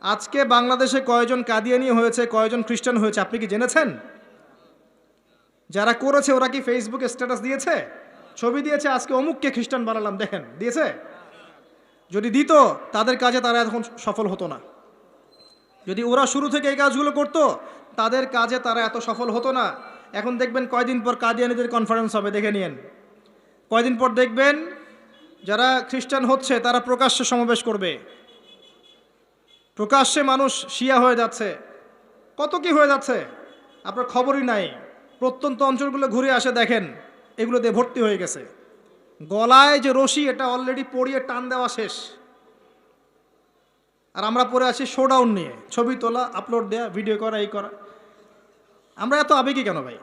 আজকে বাংলাদেশে কয়জন কাদিয়ানি হয়েছে, কয়জন খ্রিস্টান হয়েছে আপনি কি জেনেছেন? যারা করেছে ওরা কি ফেসবুকে স্ট্যাটাস দিয়েছে, ছবি দিয়েছে, আজকে অমুককে খ্রিস্টান বানালাম দেখেন, দিয়েছে? যদি দিত তাদের কাজে তারা এখন সফল হতো না। যদি ওরা শুরু থেকে এই কাজগুলো করত তাদের কাজে তারা এত সফল হতো না। এখন দেখবেন কয়দিন পর কাদিয়ানিদের কনফারেন্স হবে, দেখে নিয়েন। কয়দিন পর দেখবেন যারা খ্রিস্টান হচ্ছে তারা প্রকাশ্যে সমাবেশ করবে, প্রকাশ্যে মানুষ শিয়া হয়ে যাচ্ছে, কত কি হয়ে যাচ্ছে আপনার খবরই নাই। প্রত্যন্ত অঞ্চলগুলো ঘুরে আসে দেখেন, এগুলো দিয়ে ভর্তি হয়ে গেছে। গলায় যে রশি এটা অলরেডি পরিয়ে টান দেওয়া শেষ, আর আমরা পরে আছি শোডাউন নিয়ে, ছবি তোলা, আপলোড দেওয়া, ভিডিও করা, এই করা। আমরা এত আবেগী কেন ভাই?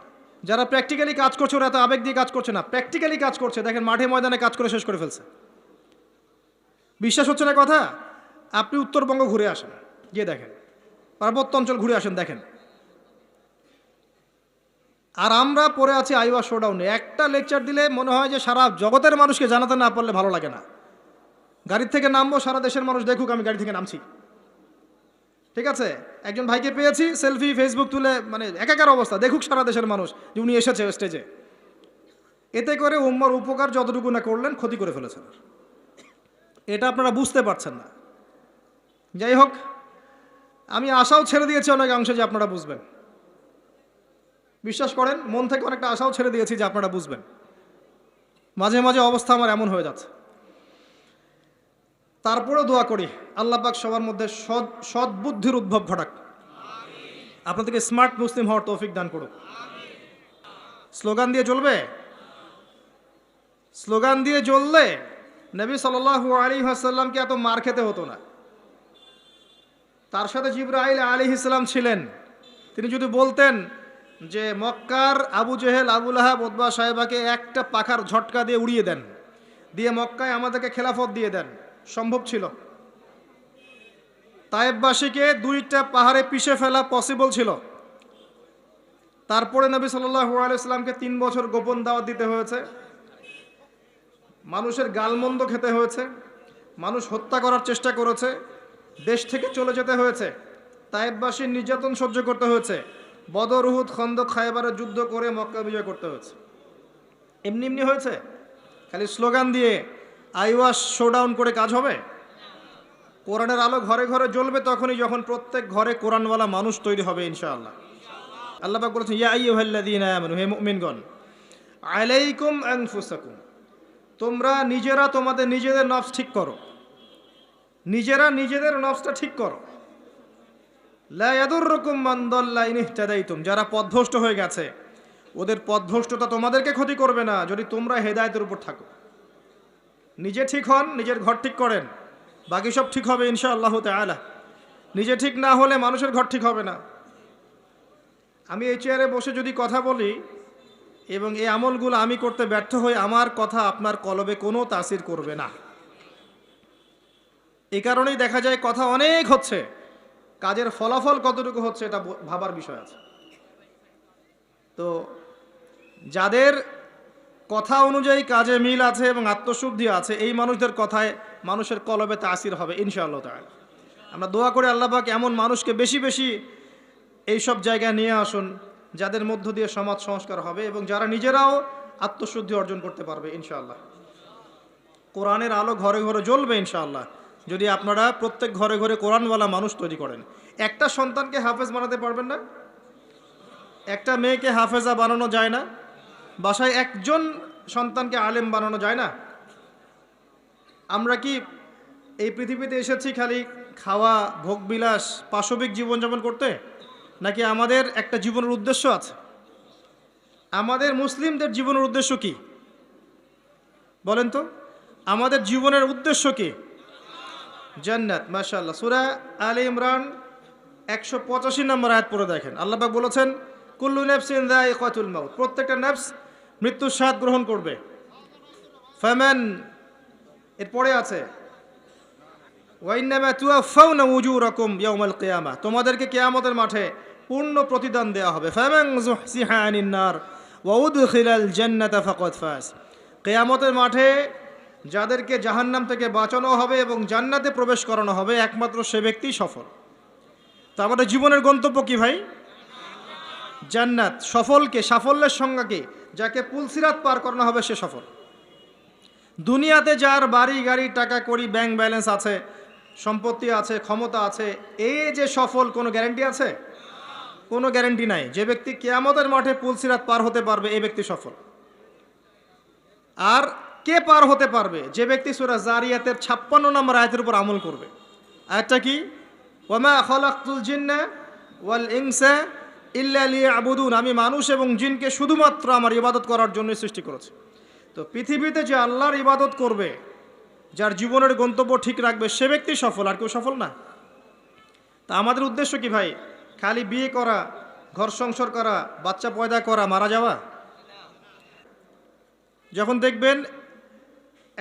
যারা প্র্যাকটিক্যালি কাজ করছে ওরা এত আবেগ দিয়ে কাজ করছে না, প্র্যাকটিক্যালি কাজ করছে। দেখেন মাঠে ময়দানে কাজ করে শেষ করে ফেলছে। বিশ্বাস হচ্ছে না কথা? আপনি উত্তরবঙ্গ ঘুরে আসেন, গিয়ে দেখেন, পার্বত্য অঞ্চল ঘুরে আসেন, দেখেন। আর আমরা পড়ে আছি আইওয়া শোডাউনে। একটা লেকচার দিলে মনে হয় যে সারা জগতের মানুষকে জানাতে না পারলে ভালো লাগে না। গাড়ির থেকে নামবো, সারা দেশের মানুষ দেখুক আমি গাড়ি থেকে নামছি, ঠিক আছে? একজন ভাইকে পেয়েছি, সেলফি ফেসবুক তুলে, মানে একাকার অবস্থা, দেখুক সারা দেশের মানুষ যে উনি এসেছে স্টেজে। এতে করে উম্মার উপকার যতটুকু না করলেন, ক্ষতি করে ফেলেছেন। এটা আপনারা বুঝতে পারছেন না। যাই হোক, আমি আশাও ছেড়ে দিয়েছি অনেকাংশে যে আপনারা বুঝবেন। বিশ্বাস করেন, মন থেকে অনেকটা আশাও ছেড়ে দিয়েছি যে আপনারা বুঝবেন। মাঝে মাঝে অবস্থা আমার এমন হয়ে যাচ্ছে। তারপরেও দোয়া করি আল্লাহ পাক সবার মধ্যে সদ্বুদ্ধির উদ্ভব ঘটাক, আপনাদেরকে স্মার্ট মুসলিম হওয়ার তৌফিক দান করুক। স্লোগান দিয়ে চলবে? স্লোগান দিয়ে জ্বললে নবী সাল্লাল্লাহু আলাইহি ওয়াসাল্লামকে এত মার খেতে হতো না। তার সাথে জিবরাইল আলাইহিস সালাম ছিলেন। তিনি যদি বলতেন যে মক্কার আবু জেহেল, আবু লাহাব, উতবা, সাহেবাকে একটা পাখার ঝটকা দিয়ে উড়িয়ে দেন, দিয়ে মক্কায় আমাদেরকে খেলাফত দিয়ে দেন, সম্ভব ছিল। তায়েববাসীকে 2টা পাহাড়ে পিষে ফেলা পসিবল ছিল। তারপরে নবী সাল্লাল্লাহু আলাইহি সাল্লামকে 3 বছর গোপন দাওয়াত দিতে হয়েছে, মানুষের গালমন্দ খেতে হয়েছে, মানুষ হত্যা করার চেষ্টা করেছে, দেশ থেকে চলে যেতে হয়েছে, তায়েববাসীর নির্যাতন সহ্য করতে হয়েছে, বদর, উহুদ, খন্দক, খায়বারের যুদ্ধ করে মক্কা বিজয় করতে হয়েছে। এমনি এমনি হয়েছে? খালি স্লোগান দিয়ে আইওয়াস শোডাউন করে কাজ হবে? কোরআনের আলো ঘরে ঘরে জ্বলবে তখনই যখন প্রত্যেক ঘরে কোরআনওয়ালা মানুষ তৈরি হবে ইনশাআল্লাহ। আল্লাহ পাক বলেছেন, ইয়া আইয়ুহাল্লাযীনা আমানু, হে মুমিনগণ, আলাইকুম আনফুসাকুম, তোমরা নিজেরা তোমাদের নিজেদের নফস ঠিক করো, নিজেরা নিজেদের নফসটা ঠিক করো। লা ইয়াদুররুকুম মান দাল্লা ইন ইহতাদাইতুম, যারা পথভ্রষ্ট হয়ে গেছে ওদের পথভ্রষ্টতা তোমাদেরকে ক্ষতি করবে না যদি তোমরা হেদায়েতের উপর থাকো। নিজে ঠিক হন, নিজের ঘর ঠিক করেন, বাকি সব ঠিক হবে ইনশাআল্লাহ তাআলা। নিজে ঠিক না হলে মানুষের ঘর ঠিক হবে না। আমি এই চেয়ারে বসে যদি কথা বলি এবং এই আমলগুলো আমি করতে ব্যর্থ হই, আমার কথা আপনার কলবে কোনো তাসির করবে না। এই কারণেই দেখা যায় কথা অনেক হচ্ছে, কাজের ফলাফল কতটুকু হচ্ছে এটা ভাবার বিষয় আছে। তো যাদের কথা অনুযায়ী কাজে মিল আছে এবং আত্মশুদ্ধি আছে, এই মানুষদের কথায় মানুষের কলবে তাসির হবে ইনশাআল্লাহ তাআলা। আমরা দোয়া করে আল্লাহ পাক এমন মানুষকে বেশি বেশি এইসব জায়গায় নিয়ে আসুন যাদের মধ্য দিয়ে সমাজ সংস্কার হবে এবং যারা নিজেরাও আত্মশুদ্ধি অর্জন করতে পারবে ইনশাআল্লাহ। কোরআনের আলো ঘরে ঘরে জ্বলবে ইনশাআল্লাহ যদি আপনারা প্রত্যেক ঘরে ঘরে কোরআনওয়ালা মানুষ তৈরি করেন। একটা সন্তানকে হাফেজ বানাতে পারবেন না? একটা মেয়েকে হাফেজা বানানো যায় না? বাসায় একজন সন্তানকে আলেম বানানো যায় না? আমরা কি এই পৃথিবীতে এসেছি খালি খাওয়া, ভোগবিলাস, পাশবিক জীবনযাপন করতে, নাকি আমাদের একটা জীবনের উদ্দেশ্য আছে? আমাদের মুসলিমদের জীবনের উদ্দেশ্য কি বলেন তো? আমাদের জীবনের উদ্দেশ্য কি? জান্নাত। মাশাআল্লাহ, সূরা আলে ইমরান 185 নম্বর আয়াত পড়ে দেখেন। আল্লাহ পাক বলেছেন, কুল্লু নাফসিন যায়িকাতুল মাউত, প্রত্যেকটা নফস মৃত্যুর স্বাদ গ্রহণ করবে। ফামান, এরপরে আছে ওয়া ইন্নামা তুওয়াফাউনা উজুরাকুম ইয়াউমাল কিয়ামাহ, তোমাদেরকে কিয়ামতের মাঠে পূর্ণ প্রতিদান দেওয়া হবে। ফামান যুহসিহা আনিন নার ওয়া উদখিলাল জান্নাতা ফাকাদ ফাজ, কিয়ামতের মাঠে যাদেরকে জাহান্নাম থেকে বাঁচানো হবে এবং জান্নাতে প্রবেশ করানো হবে একমাত্র সে ব্যক্তিই সফল। তো আমাদের জীবনের গন্তব্য কি ভাই? জান্নাত। সফলকে, সাফল্যের সংজ্ঞা কি? যাকে পুলসিরাত পার করানো হবে সে সফল। দুনিয়াতে যার বাড়ি গাড়ি টাকা কড়ি ব্যাংক ব্যালেন্স আছে, সম্পত্তি আছে, ক্ষমতা আছে, এই যে সফল, কোনো গ্যারান্টি আছে? কোনো গ্যারান্টি নাই। যে ব্যক্তি কিয়ামতের মাঠে পুলসিরাত পার হতে পারবে এই ব্যক্তি সফল। আর কে পার হতে পারবে? যে ব্যক্তি সূরা জারিয়াতের 56 নম্বর আয়াতের উপর আমল করবে। আয়াতটা কি? ওয়ামা খালাকতুল জিন্না ওয়াল ইনসা ইল্লা লিয়াবুদুন, আমি মানুষ এবং জিনকে শুধুমাত্র আমার ইবাদত করার জন্য সৃষ্টি করেছি। তো পৃথিবীতে যে আল্লাহর ইবাদত করবে, যার জীবনের গন্তব্য ঠিক রাখবে, সে ব্যক্তি সফল, আর কেউ সফল না। তা আমাদের উদ্দেশ্য কি ভাই? খালি বিয়ে করা, ঘর সংসার করা, বাচ্চা পয়দা করা, মারা যাওয়া? যখন দেখবেন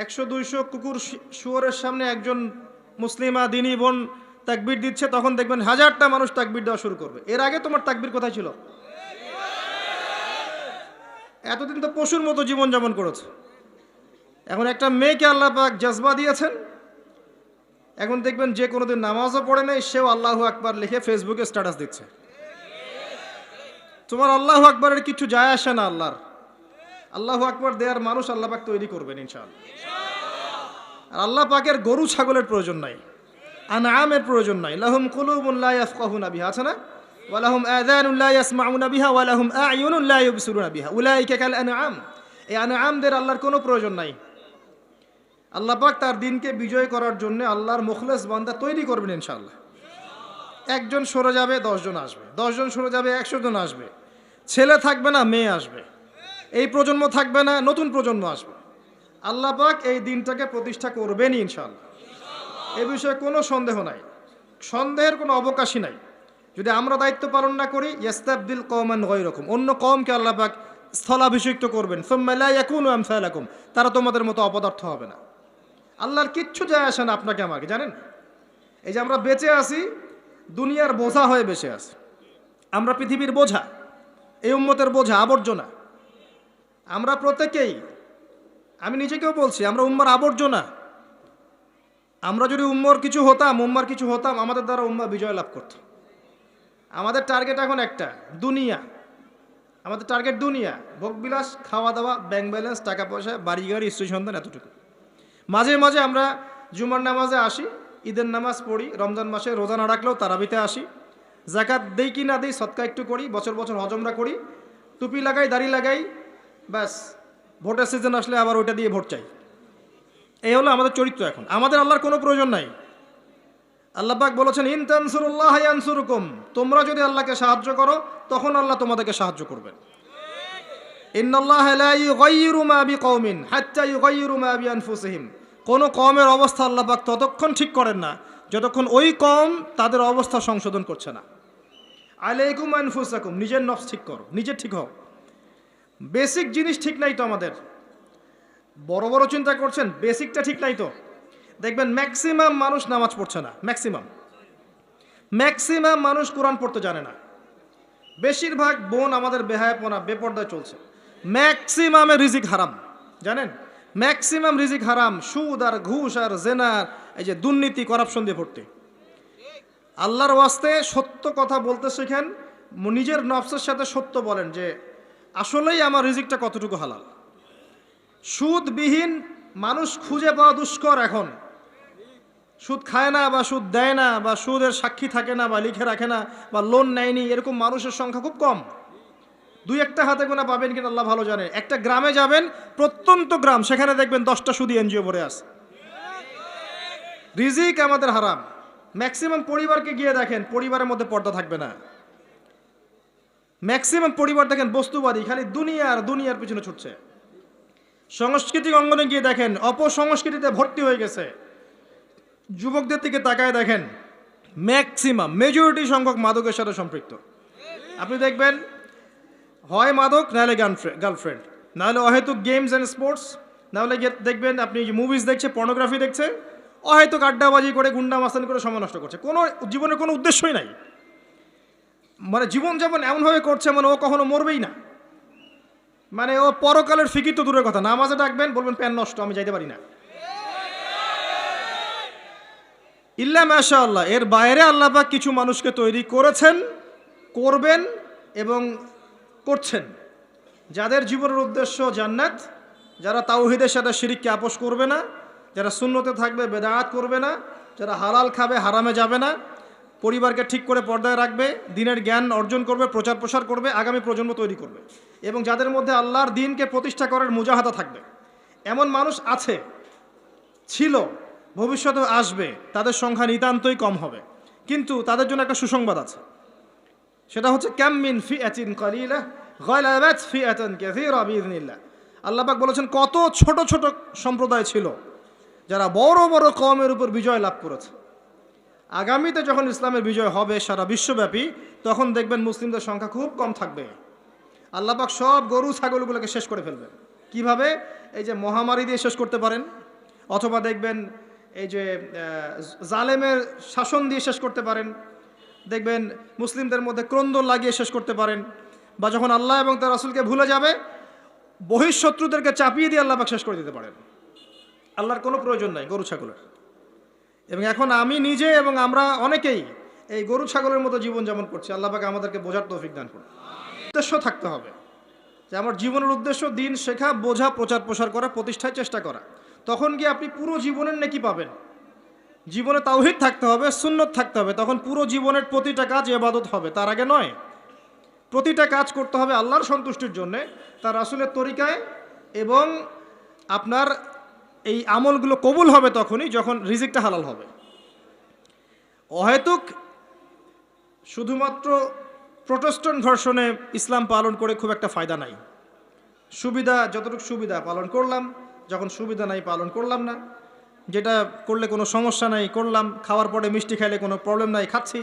100-200 কুকুর শুয়োরের সামনে একজন মুসলিমা দিনী বোন তাকবীর দিচ্ছে, তখন দেখবেন 1000টা মানুষ তাকবীর দেওয়া শুরু করবে। এর আগে তোমার তাকবীর কোথায় ছিল? এতদিন তো পশুর মতো জীবনযাপন করেছে। এখন একটা মেয়েকে আল্লাহ পাক জজবা দিয়েছেন, এখন দেখবেন যে কোনোদিন নামাজও পড়ে নাই, সেও আল্লাহু আকবার লিখে ফেসবুকে স্ট্যাটাস দিচ্ছে। তোমার আল্লাহু আকবারের কিছু যায় আসে না। আল্লাহু আকবার দেওয়ার মানুষ আল্লাহ পাক তৈরি করবেন ইনশাআল্লাহ। আর আল্লাহ পাকের গরু ছাগলের প্রয়োজন নাই, আনআমের প্রয়োজন নাই। লাহুম কুলুবুন লা ইয়াফকাহুনা বিহা, আছে না? ওয়া লাহুম আযানুন লা ইয়াসমাউনা বিহা ওয়া লাহুম আ'য়ুনুন লা ইউবসিরুনা বিহা উলাইকা কাল আনআম। এই আনআমদের আল্লাহর কোনো প্রয়োজন নাই। আল্লাহ পাক তার দিনকে বিজয় করার জন্য আল্লাহর মুখলেস বান্দা তৈরি করবেন ইনশাআল্লাহ। একজন সরে যাবে 10 জন আসবে, 10 জন সরে যাবে 100 জন আসবে। ছেলে থাকবে না, মেয়ে আসবে। এই প্রজন্ম থাকবে না, নতুন প্রজন্ম আসবে। আল্লাহ পাক এই দিনটাকে প্রতিষ্ঠা করবেনই ইনশাআল্লাহ। এ বিষয়ে কোনো সন্দেহ নাই, সন্দেহের কোনো অবকাশই নাই। যদি আমরা দায়িত্ব পালন না করি, ইয়াস্তাবদিল কওমান গায়রাকুম, অন্য কওমকে আল্লাহ পাক স্থলাভিষিক্ত করবেন। সুম্মা লা ইয়াকুনু আমসালাকুম, তারা তোমাদের মতো অপদার্থ হবে না। আল্লাহর কিচ্ছু যায় আসে না আপনাকে আমাকে, জানেন? এই যে আমরা বেঁচে আছি, দুনিয়ার বোঝা হয়ে বেঁচে আছি। আমরা পৃথিবীর বোঝা, এই উম্মতের বোঝা, আবর্জনা। আমরা প্রত্যেকেই, আমি নিজেকেও বলছি, আমরা উম্মার আবর্জনা। আমরা যদি উম্মার কিছু হতাম, আমাদের দ্বারা উম্মা বিজয় লাভ করত। আমাদের টার্গেট এখন একটা, দুনিয়া। আমাদের টার্গেট দুনিয়া, ভোগবিলাস, খাওয়া দাওয়া, ব্যাংক ব্যালেন্স, টাকা পয়সা, বাড়ি গাড়ি, স্ত্রী সন্তান, এতটুকু। মাঝে মাঝে আমরা জুমার নামাজে আসি, ঈদের নামাজ পড়ি, রমজান মাসে রোজা না রাখলেও তারাবিতে আসি, যাকাত দেই কি না দেই, সদকা একটু করি, বছর বছর হজ উমরা করি, টুপি লাগাই, দাড়ি লাগাই, ব্যাস ভোটের সিজন আসলে আবার ওইটা দিয়ে ভোট চাই। এই হলো আমাদের চরিত্র। এখন আমাদের আল্লাহর কোনো প্রয়োজন নাই। আল্লাহ পাক বলেছেন, ইন তানসুরুল্লাহ ইয়ানসুরকুম, তোমরা যদি আল্লাহকে সাহায্য করো তখন আল্লাহ তোমাদেরকে সাহায্য করবেন। ইন্নাল্লাহা লা ইউগাইয়িরু মা বিকওমিন হাত্তা ইউগাইয়িরু মা বিআনফুসিহিম, কোন কওমের অবস্থা আল্লাহ পাক ততক্ষণ ঠিক করেন না যতক্ষণ ওই কওম তাদের অবস্থা সংশোধন করছে না। আলাইকুম আনফুসাকুম, নিজের নফস ঠিক করো, নিজে ঠিক হও। বেসিক জিনিস ঠিক নাই তো আমাদের। বড় বড় চিন্তা করছেন, বেসিকটা ঠিক নাই তো। দেখবেন ম্যাক্সিমাম মানুষ নামাজ পড়ছে না, ম্যাক্সিমাম মানুষ কোরআন পড়তে জানে না। বেশিরভাগ বোন আমাদের বেহায়াপনা, বেপর্দায় চলছে। ম্যাক্সিমামের রিজিক হারাম, জানেন? ম্যাক্সিমাম রিজিক হারাম, সুদ আর ঘুষ আর জেনার, এই যে দুর্নীতি, করাপশন দিয়ে ভর্তি। আল্লাহর ওয়াস্তে সত্য কথা বলতে শেখেন, নিজের নফসের সাথে সত্য বলেন যে আসলেই আমার রিজিকটা কতটুকু হালাল। সুদবিহীন মানুষ খুঁজে পাওয়া দুষ্কর। এখন সুদ খায় না, বা সুদ দেয় না, বা সুদের সাক্ষী থাকে না, বা লিখে রাখে না, বা লোন নেয়নি, এরকম মানুষের সংখ্যা খুব কম। 2-1টা হাতে গোনা পাবেন কিনা আল্লাহ ভালো জানে। একটা গ্রামে যাবেন, প্রত্যন্ত গ্রাম, সেখানে দেখবেন 10টা সুদী এনজিও ভরে আছে। রিজিক আমাদের হারাম। ম্যাক্সিমাম পরিবারকে গিয়ে দেখেন, পরিবারের মধ্যে পর্দা থাকবে না। ম্যাক্সিমাম পরিবার দেখেন বস্তুবাদী, খালি দুনিয়ার পিছনে ছুটছে। সাংস্কৃতিক অঙ্গনে গিয়ে দেখেন অপসংস্কৃতিতে ভর্তি হয়ে গেছে। যুবকদের দিকে তাকায় দেখেন, ম্যাক্সিমাম মেজরিটি সংখ্যক মাদকের সাথে সম্পৃক্ত। আপনি দেখবেন হয় মাদক, নাহলে গার্লফ্রেন্ড, নাহলে অহেতুক গেমস অ্যান্ড স্পোর্টস, নাহলে দেখবেন আপনি যে মুভিজ দেখছে, পর্নোগ্রাফি দেখছে, অহেতুক আড্ডাবাজি করে, গুন্ডা মাস্তানি করে সময় নষ্ট করছে। কোনো জীবনের কোনো উদ্দেশ্যই নাই। মানে জীবনযাপন এমনভাবে করছে মানে ও কখনো মরবেই না। মানে ও পরকালের ফিকির তো দূরের কথা, নামাজে ডাকবেন বলবেন প্যান নষ্ট, আমি যাইতে পারি না। ইল্লা মাশাআল্লাহ, এর বাইরে আল্লাহ পাক কিছু মানুষকে তৈরি করেছেন, করবেন এবং করছেন, যাদের জীবনের উদ্দেশ্য জান্নাত, যারা তাওহীদের সাথে শিরককে আপোস করবে না, যারা সুন্নতে থাকবে, বেদাত করবে না, যারা হালাল খাবে, হারামে যাবে না, পরিবারকে ঠিক করে পর্দায় রাখবে, দিনের জ্ঞান অর্জন করবে, প্রচার প্রসার করবে, আগামী প্রজন্ম তৈরি করবে, এবং যাদের মধ্যে আল্লাহর দ্বীনকে প্রতিষ্ঠা করার মুজাহাদা থাকবে। এমন মানুষ আছে, ছিল, ভবিষ্যতে আসবে, তাদের সংখ্যা নিতান্তই কম হবে। কিন্তু তাদের জন্য একটা সুসংবাদ আছে, সেটা হচ্ছে কাম মিন ফিআতিন কালিলা গালাবাত ফিআতান কাসীরা বিইذنিল্লাহ। আল্লাহ পাক বলেছেন কত ছোট ছোট সম্প্রদায় ছিল যারা বড় বড় কওমের উপর বিজয় লাভ করেছে। আগামীতে যখন ইসলামের বিজয় হবে সারা বিশ্বব্যাপী, তখন দেখবেন মুসলিমদের সংখ্যা খুব কম থাকবে। আল্লাহ পাক সব গরু ছাগলগুলোকে শেষ করে ফেলবেন। কিভাবে? এই যে মহামারী দিয়ে শেষ করতে পারেন, অথবা দেখবেন এই যে জালেমের শাসন দিয়ে শেষ করতে পারেন, দেখবেন মুসলিমদের মধ্যে ক্রন্দন লাগিয়ে শেষ করতে পারেন, বা যখন আল্লাহ এবং তার রাসূলকে ভুলে যাবে, বহিঃশত্রুদেরকে চাপিয়ে দিয়ে আল্লাহ পাক শেষ করে দিতে পারেন। আল্লাহর কোনো প্রয়োজন নাই গরু ছাগলের। এবং এখন আমি নিজে এবং আমরা অনেকেই এই গরু ছাগলের মতো জীবনযাপন করছি। আল্লাহ পাক আমাদেরকে বোঝার তৌফিক দান করুন। উদ্দেশ্য থাকতে হবে যে আমার জীবনের উদ্দেশ্য দিন শেখা, বোঝা, প্রচার প্রসার করা, প্রতিষ্ঠায় চেষ্টা করা। তখন গিয়ে আপনি পুরো জীবনের নেকি পাবেন। জীবনে তাওহীদ থাকতে হবে, সুন্নত থাকতে হবে, তখন পুরো জীবনের প্রতিটা কাজ ইবাদত হবে। তার আগে নয়। প্রতিটা কাজ করতে হবে আল্লাহর সন্তুষ্টির জন্যে, তার রাসূলের তরিকায়, এবং আপনার এই আমলগুলো কবুল হবে তখনই যখন রিজিকটা হালাল হবে। অহেতুক শুধুমাত্র প্রোটেস্ট্যান্ট ভার্সনে ইসলাম পালন করে খুব একটা ফায়দা নাই। সুবিধা যতটুকু সুবিধা পালন করলাম, যখন সুবিধা নাই পালন করলাম না, যেটা করলে কোনো সমস্যা নাই করলাম, খাওয়ার পরে মিষ্টি খাইলে কোনো প্রবলেম নাই খাচ্ছি,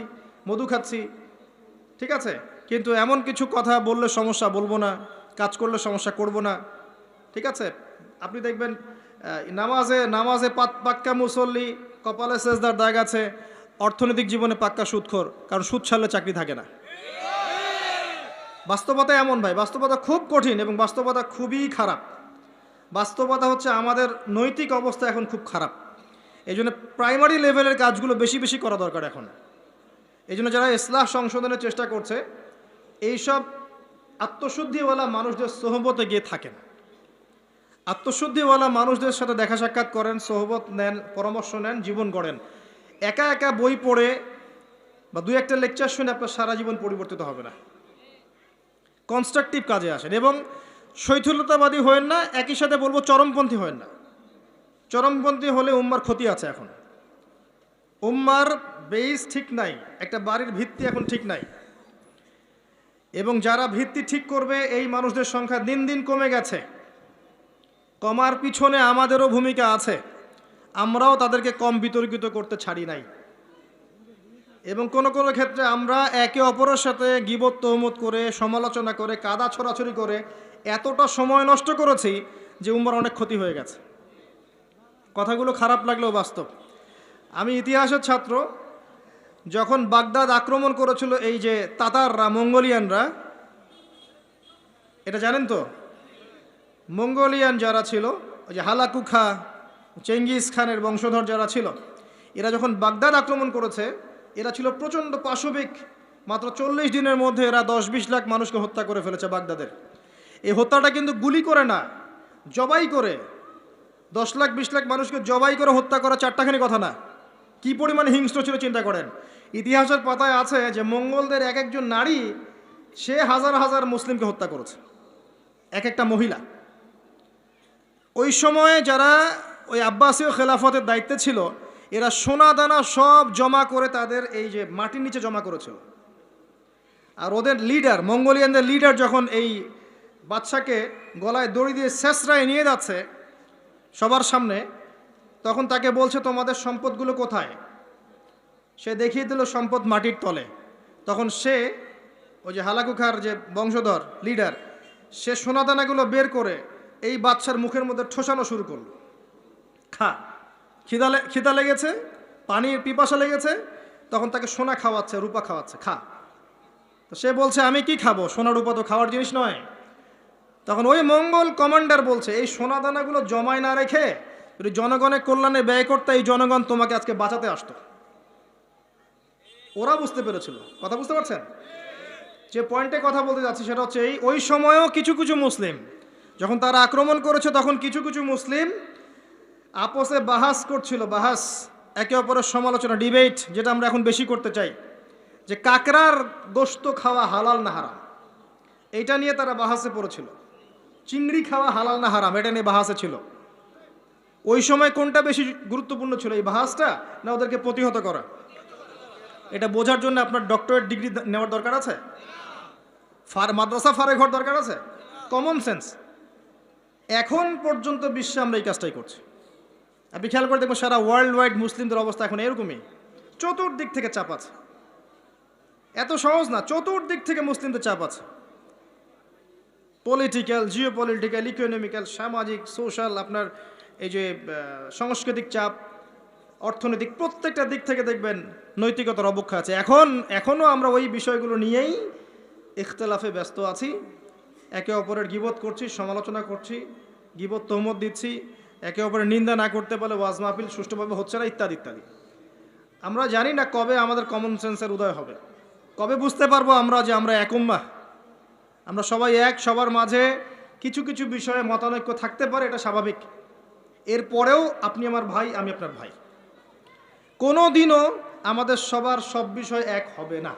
মধু খাচ্ছি, ঠিক আছে। কিন্তু এমন কিছু কথা বললে সমস্যা বলবো না, কাজ করলে সমস্যা করব না, ঠিক আছে। আপনি দেখবেন নামাজে পাক্কা মুসল্লি, কপালে সেজদার দাগ আছে, অর্থনৈতিক জীবনে পাক্কা সুদখোর, কারণ সুদ ছাড়লে চাকরি থাকে না। বাস্তবতা এমন ভাই, বাস্তবতা খুব কঠিন এবং বাস্তবতা খুবই খারাপ। বাস্তবতা হচ্ছে আমাদের নৈতিক অবস্থা এখন খুব খারাপ। এই জন্য প্রাইমারি লেভেলের কাজগুলো বেশি বেশি করা দরকার এখন। এই জন্য যারা ইসলাহ সংশোধনের চেষ্টা করছে, এইসব আত্মশুদ্ধিওয়ালা মানুষদের সোহবতে গিয়ে থাকেন, আত্মশুদ্ধিওয়ালা মানুষদের সাথে দেখা সাক্ষাৎ করেন, সোহবত নেন, পরামর্শ নেন, জীবন গড়েন। একা একা বই পড়ে বা দুই একটা লেকচার শুনে আপনার সারা জীবন পরিবর্তিত হবে না। কনস্ট্রাকটিভ কাজে আসেন এবং শৈথিলতাবাদী হয়েন না, একই সাথে বলবো চরমপন্থী হয়েন না। চরমপন্থী হলে উম্মার ক্ষতি আছে। এখন উম্মার বেস ঠিক নাই, একটা বাড়ির ভিত্তি এখন ঠিক নাই, এবং যারা ভিত্তি ঠিক করবে এই মানুষদের সংখ্যা দিন দিন কমে গেছে। কমার পিছনে আমাদেরও ভূমিকা আছে, আমরাও তাদেরকে কম বিতর্কিত করতে ছাড়ি নাই, এবং কোনো কোনো ক্ষেত্রে আমরা একে অপরের সাথে গীবত তহমত করে, সমালোচনা করে, কাদা ছড়াছড়ি করে এতটা সময় নষ্ট করেছি যে উম্মার অনেক ক্ষতি হয়ে গেছে। কথাগুলো খারাপ লাগলেও বাস্তব। আমি ইতিহাসের ছাত্র। যখন বাগদাদ আক্রমণ করেছিল এই যে তাতাররা, মঙ্গোলিয়ানরা, এটা জানেন তো? মঙ্গোলিয়ান যারা ছিল, ওই যে হালাকু খা, চেঙ্গিস খানের বংশধর যারা ছিল, এরা যখন বাগদাদ আক্রমণ করেছে, এরা ছিল প্রচণ্ড পাশবিক। মাত্র 40 দিনের মধ্যে এরা 10-20 লাখ মানুষকে হত্যা করে ফেলেছে বাগদাদের। এই হত্যাটা কিন্তু গুলি করে না, জবাই করে। 10 লাখ 20 লাখ মানুষকে জবাই করে হত্যা করা চারটাখানি কথা না। কি পরিমাণে হিংস্র ছিল চিন্তা করেন। ইতিহাসের পাতায় আছে যে মঙ্গলদের এক একজন নারী সে হাজার হাজার মুসলিমকে হত্যা করেছে, এক একটা মহিলা। ওই সময়ে যারা ওই আব্বাসীয় খেলাফতের দায়িত্বে ছিল, এরা সোনা দানা সব জমা করে তাদের এই যে মাটির নিচে জমা করেছিল। আর ওদের লিডার, মঙ্গোলিয়ানদের লিডার যখন এই বাদশাকে গলায় দড়ি দিয়ে শেষরায় নিয়ে যাচ্ছে সবার সামনে, তখন তাকে বলছে তোমাদের সম্পদগুলো কোথায়? সে দেখিয়ে দিল সম্পদ মাটির তলে। তখন সে ওই যে হালাকুখার যে বংশধর লিডার, সে সোনাদানাগুলো বের করে এই বাদশার মুখের মধ্যে ঠোসানো শুরু করলো। খা, খিদা লেগেছে, পানির পিপাসা লেগেছে, তখন তাকে সোনা খাওয়াচ্ছে, রূপা খাওয়াচ্ছে, খা। তো সে বলছে আমি কি খাবো, সোনা রূপা তো খাওয়ার জিনিস নয়। তখন ওই মঙ্গল কমান্ডার বলছে এই সোনা দানাগুলো জমায় না রেখে যদি জনগণের কল্যাণে ব্যয় করতে, এই জনগণ তোমাকে আজকে বাঁচাতে আসতো। ওরা বুঝতে পেরেছিল। কথা বুঝতে পারছেন? যে পয়েন্টে কথা বলতে যাচ্ছি সেটা হচ্ছে ওই সময়ও কিছু কিছু মুসলিম যখন তারা আক্রমণ করেছে তখন কিছু কিছু মুসলিম আপসে বাহাস করছিল, বাহাস, একে অপরের সমালোচনা, ডিবেট, যেটা আমরা এখন বেশি করতে চাই, যে কাকড়ার গোশত খাওয়া হালাল না হারাম, এইটা নিয়ে তারা বাহাসে পড়েছিল। চিংড়ি খাওয়া হালাল না হারাম, এটা নিয়ে বাহাসে ছিল। ওই সময় কোনটা বেশি গুরুত্বপূর্ণ ছিল, এই বাহাসটা না ওদেরকে প্রতিহত করা? এটা বোঝার জন্য আপনার ডক্টরেট ডিগ্রি নেওয়ার দরকার আছে? মাদ্রাসা ফারেক হওয়ার দরকার আছে? Common sense. এখন পর্যন্ত বিশ্বে আমরা এই কাজটাই করছি। আপনি খেয়াল করে দেখবেন সারা ওয়ার্ল্ড ওয়াইড মুসলিমদের অবস্থা এখন এরকমই। চতুর্দিক থেকে চাপ আছে। এত সহজ না, চতুর্দিক থেকে মুসলিমদের চাপ আছে। পলিটিক্যাল, জিওপলিটিক্যাল, ইকোনমিক্যাল, সামাজিক, সোশ্যাল, আপনার এই যে সাংস্কৃতিক চাপ, অর্থনৈতিক, প্রত্যেকটা দিক থেকে দেখবেন নৈতিকতার অবক্ষয় আছে। এখনও আমরা ওই বিষয়গুলো নিয়েই ইখতলাফে ব্যস্ত আছি। একে অপরের গীবত করছি, সমালোচনা করছি, গীবত তহমত দিচ্ছি, একে অপরের নিন্দা না করতে পারলে ওয়াজ মাহফিল সুষ্ঠুভাবে হচ্ছে না, ইত্যাদি ইত্যাদি। আমরা জানি না কবে আমাদের কমন সেন্সের উদয় হবে, কবে বুঝতে পারবো আমরা যে আমরা এক উম্মাহ, আমরা সবাই এক, সবার মাঝে কিছু কিছু বিষয়ে মতানৈক্য থাকতে পারে, এটা স্বাভাবিক। এরপরেও আপনি আমার ভাই, আমি আপনার ভাই। কোনো দিনও আমাদের সবার সব বিষয় এক হবে না।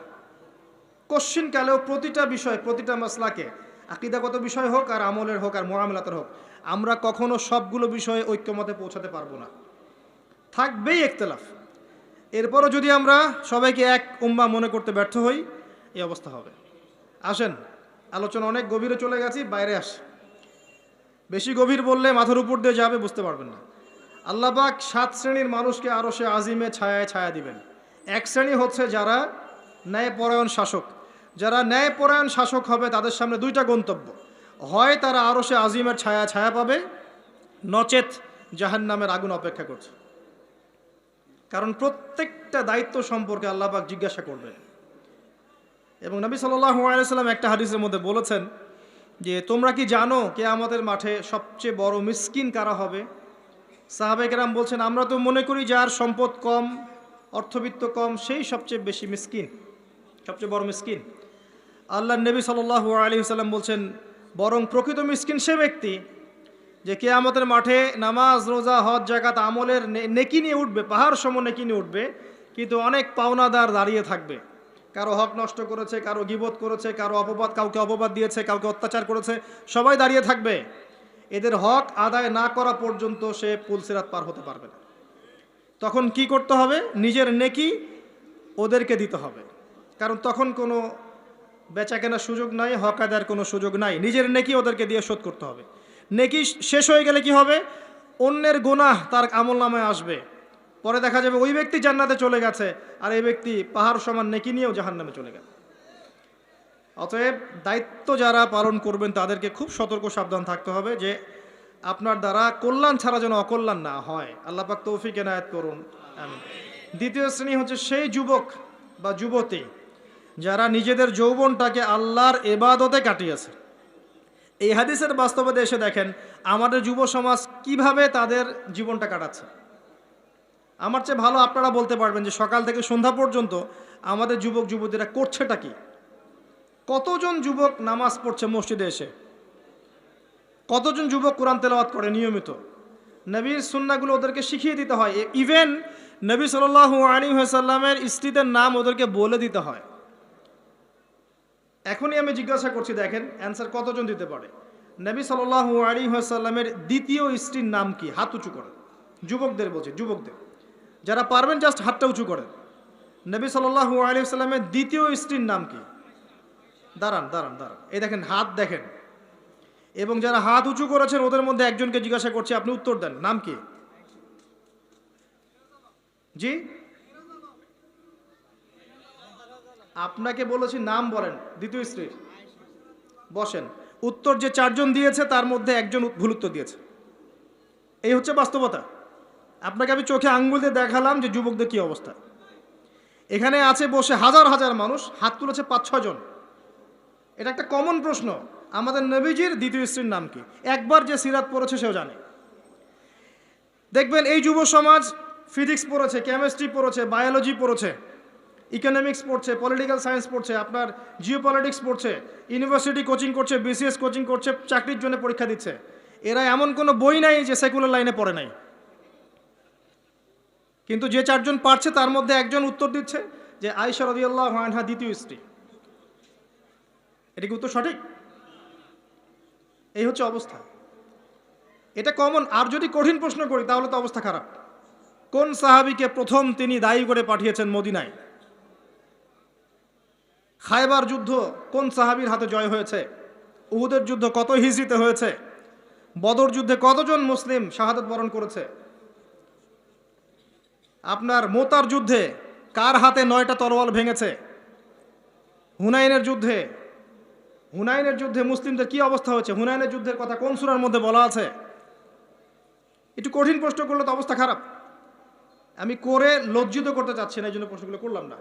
কশ্চিনকালেও প্রতিটা বিষয়, প্রতিটা মাসলাকে, আকীদাগত বিষয় হোক আর আমলের হোক আর মুআমালাতের হোক, আমরা কখনো সবগুলো বিষয়ে ঐক্যমতে পৌঁছাতে পারবো না, থাকবেই ইখতিলাফ। এরপরও যদি আমরা সবাইকে এক উম্মাহ মনে করতে ব্যর্থ হই, এই অবস্থা হবে। আসেন, আলোচনা অনেক গভীরে চলে গেছি, বাইরে আসি। বেশি গভীর বললে মাথার উপর দিয়ে যাবে, বুঝতে পারবেন না। আল্লাহ পাক 7 শ্রেণীর মানুষকে আরশে আজিমে ছায়ায় ছায়া দিবেন। এক শ্রেণী হচ্ছে যারা ন্যায়পরায়ণ শাসক। যারা ন্যায়পরায়ণ শাসক হবে তাদের সামনে দুইটা গন্তব্য, হয় তারা আরশে আজিমের ছায়া ছায়া পাবে, নচেত জাহান্নামের আগুন অপেক্ষা করছে। কারণ প্রত্যেকটা দায়িত্ব সম্পর্কে আল্লাহ পাক জিজ্ঞাসা করবেন। এবং নবী সাল্লাল্লাহু আলাইহি সাল্লাম একটা হাদিসের মধ্যে বলেছেন যে তোমরা কি জানো কিয়ামতের মাঠে সবচেয়ে বড় মিসকিন কারা হবে? সাহাবায়ে কেরাম বলছেন, আমরা তো মনে করি যার সম্পদ কম, অর্থবিত্ত কম, সেই সবচেয়ে বেশি মিসকিন, সবচেয়ে বড় মিসকিন। আল্লাহর নবী সাল্লাল্লাহু আলাইহি সাল্লাম বলছেন, বরং প্রকৃত মিসকিন সে ব্যক্তি যে কিয়ামতের মাঠে নামাজ, রোজা, হজ, যাকাত, আমলের নেকি নিয়ে উঠবে, পাহাড় সম নেকি নিয়ে উঠবে, কিন্তু অনেক পাওনাদার দাঁড়িয়ে থাকবে। কারো হক নষ্ট করেছে, কারো গীবত করেছে, কারো অপবাদ, কাউকে অপবাদ দিয়েছে, কাউকে অত্যাচার করেছে, সবাই দাঁড়িয়ে থাকবে। এদের হক আদায় না করা পর্যন্ত সে পুলসিরাত পার হতে পারবে না। তখন কি করতে হবে? নিজের নেকি ওদেরকে দিতে হবে, কারণ তখন কোনো বেচা কেনার সুযোগ নাই, হক আদায়ের কোনো সুযোগ নাই। নিজের নেকি ওদেরকে দিয়ে শোধ করতে হবে। নেকি শেষ হয়ে গেলে কি হবে? অন্যের গুনাহ তার আমলনামায় আসবে, পরে দেখা যাবে ওই ব্যক্তি জান্নাতে চলে গেছে আর এই ব্যক্তি পাহাড় সমান নেকি নিয়েও জাহান্নামে চলে গেল। অতএব দায়িত্ব যারা পালন করবেন তাদেরকে খুব সতর্ক সাবধান থাকতে হবে যে আপনার দ্বারা কল্যাণ ছাড়া যেন অকল্যাণ না হয়। আল্লাহ পাক তৌফিক এনায়েত করুন, আমিন। দ্বিতীয় শ্রেণী হচ্ছে সেই যুবক বা যুবতী যারা নিজেদের যৌবনটাকে আল্লাহর ইবাদতে কাটিয়েছে। এই হাদিসের বাস্তবতা এসে দেখেন আমাদের যুব সমাজ কিভাবে তাদের জীবনটা কাটাচ্ছে। আমার চেয়ে ভালো আপনারা বলতে পারবেন যে সকাল থেকে সন্ধ্যা পর্যন্ত আমাদের যুবক যুবতীরা করছেটা কি। কতজন যুবক নামাজ পড়ছে মসজিদে এসে, কতজন যুবক কোরআন তেলাওয়াত করে নিয়মিত। নবীর সুন্নাহগুলো ওদেরকে শিখিয়ে দিতে হয়। ইভেন নবী সাল্লাল্লাহু আলাইহি ওয়াসাল্লামের স্ত্রীদের নাম ওদেরকে বলে দিতে হয়। এখনই আমি জিজ্ঞাসা করছি, দেখেন অ্যান্সার কতজন দিতে পারে। নবী সাল্লাল্লাহু আলাইহি ওয়াসাল্লামের দ্বিতীয় স্ত্রীর নাম কি? হাত উঁচু করেন। যুবকদের বলছি, যুবকদের যারা পারবেন জাস্ট হাতটা উঁচু করেন। নবী সাল্লাল্লাহু আলাইহি ওয়াসাল্লামের দ্বিতীয় স্ত্রীর নাম কি? দাঁড়ান দাঁড়ান দাঁড়ান, এই দেখেন হাত দেখেন। এবং যারা হাত উঁচু করেছেন ওদের মধ্যে একজনকে জিজ্ঞাসা করছি, আপনি উত্তর দেন, নাম কি? জি, আপনাকে বলেছি নাম বলেন দ্বিতীয় স্ত্রীর। বসেন। উত্তর যে 4 জন দিয়েছে তার মধ্যে একজন ভুল উত্তর দিয়েছে। এই হচ্ছে বাস্তবতা। আপনাকে আমি চোখে আঙ্গুল দিয়ে দেখালাম যে যুবকদের কি অবস্থা। এখানে আছে বসে হাজার হাজার মানুষ, হাত তুলেছে 5-6 জন। এটা একটা কমন প্রশ্ন, আমাদের নবীজির দ্বিতীয় স্ত্রীর নাম কি? একবার যে সিরাত পড়েছে সেও জানে। দেখবেন এই যুব সমাজ ফিজিক্স পড়েছে, কেমিস্ট্রি পড়েছে, বায়োলজি পড়েছে, ইকোনমিক্স পড়ছে, পলিটিক্যাল সায়েন্স পড়ছে, আপনার জিও পলিটিক্স পড়ছে, ইউনিভার্সিটি কোচিং করছে, বিসিএস কোচিং করছে, চাকরির জন্য পরীক্ষা দিচ্ছে। এরা এমন কোনো বই নাই যে সেকুলার লাইনে পড়ে নাই। কিন্তু যে চারজন পারছে তার মধ্যে একজন উত্তর দিচ্ছে যে আয়েশা রাদিয়াল্লাহু আনহা দ্বিতীয় স্ত্রী। এটা কি উত্তর সঠিক? এই হচ্ছে অবস্থা। এটা কমন। আর যদি কঠিন প্রশ্ন করি তাহলে তো অবস্থা খারাপ। কোন সাহাবীকে প্রথম তিনি দায়ী করে পাঠিয়েছেন মদিনায়? খায়বার যুদ্ধ কোন সাহাবীর হাতে জয় হয়েছে? উহুদের যুদ্ধ কত হিজরিতে হয়েছে? বদর যুদ্ধে কতজন মুসলিম শাহাদাত বরণ করেছে? আপনার মোতার যুদ্ধে কার হাতে 9টা তরোয়াল ভেঙেছে? হুনাইনের যুদ্ধে মুসলিমদের কি অবস্থা হয়েছে? হুনাইনের যুদ্ধের কথা কোন সূরার মধ্যে বলা আছে? একটু কঠিন প্রশ্ন করলে তো অবস্থা খারাপ। আমি করে লজ্জিত করতে চাচ্ছি না, এই জন্য প্রশ্নগুলো করলাম না।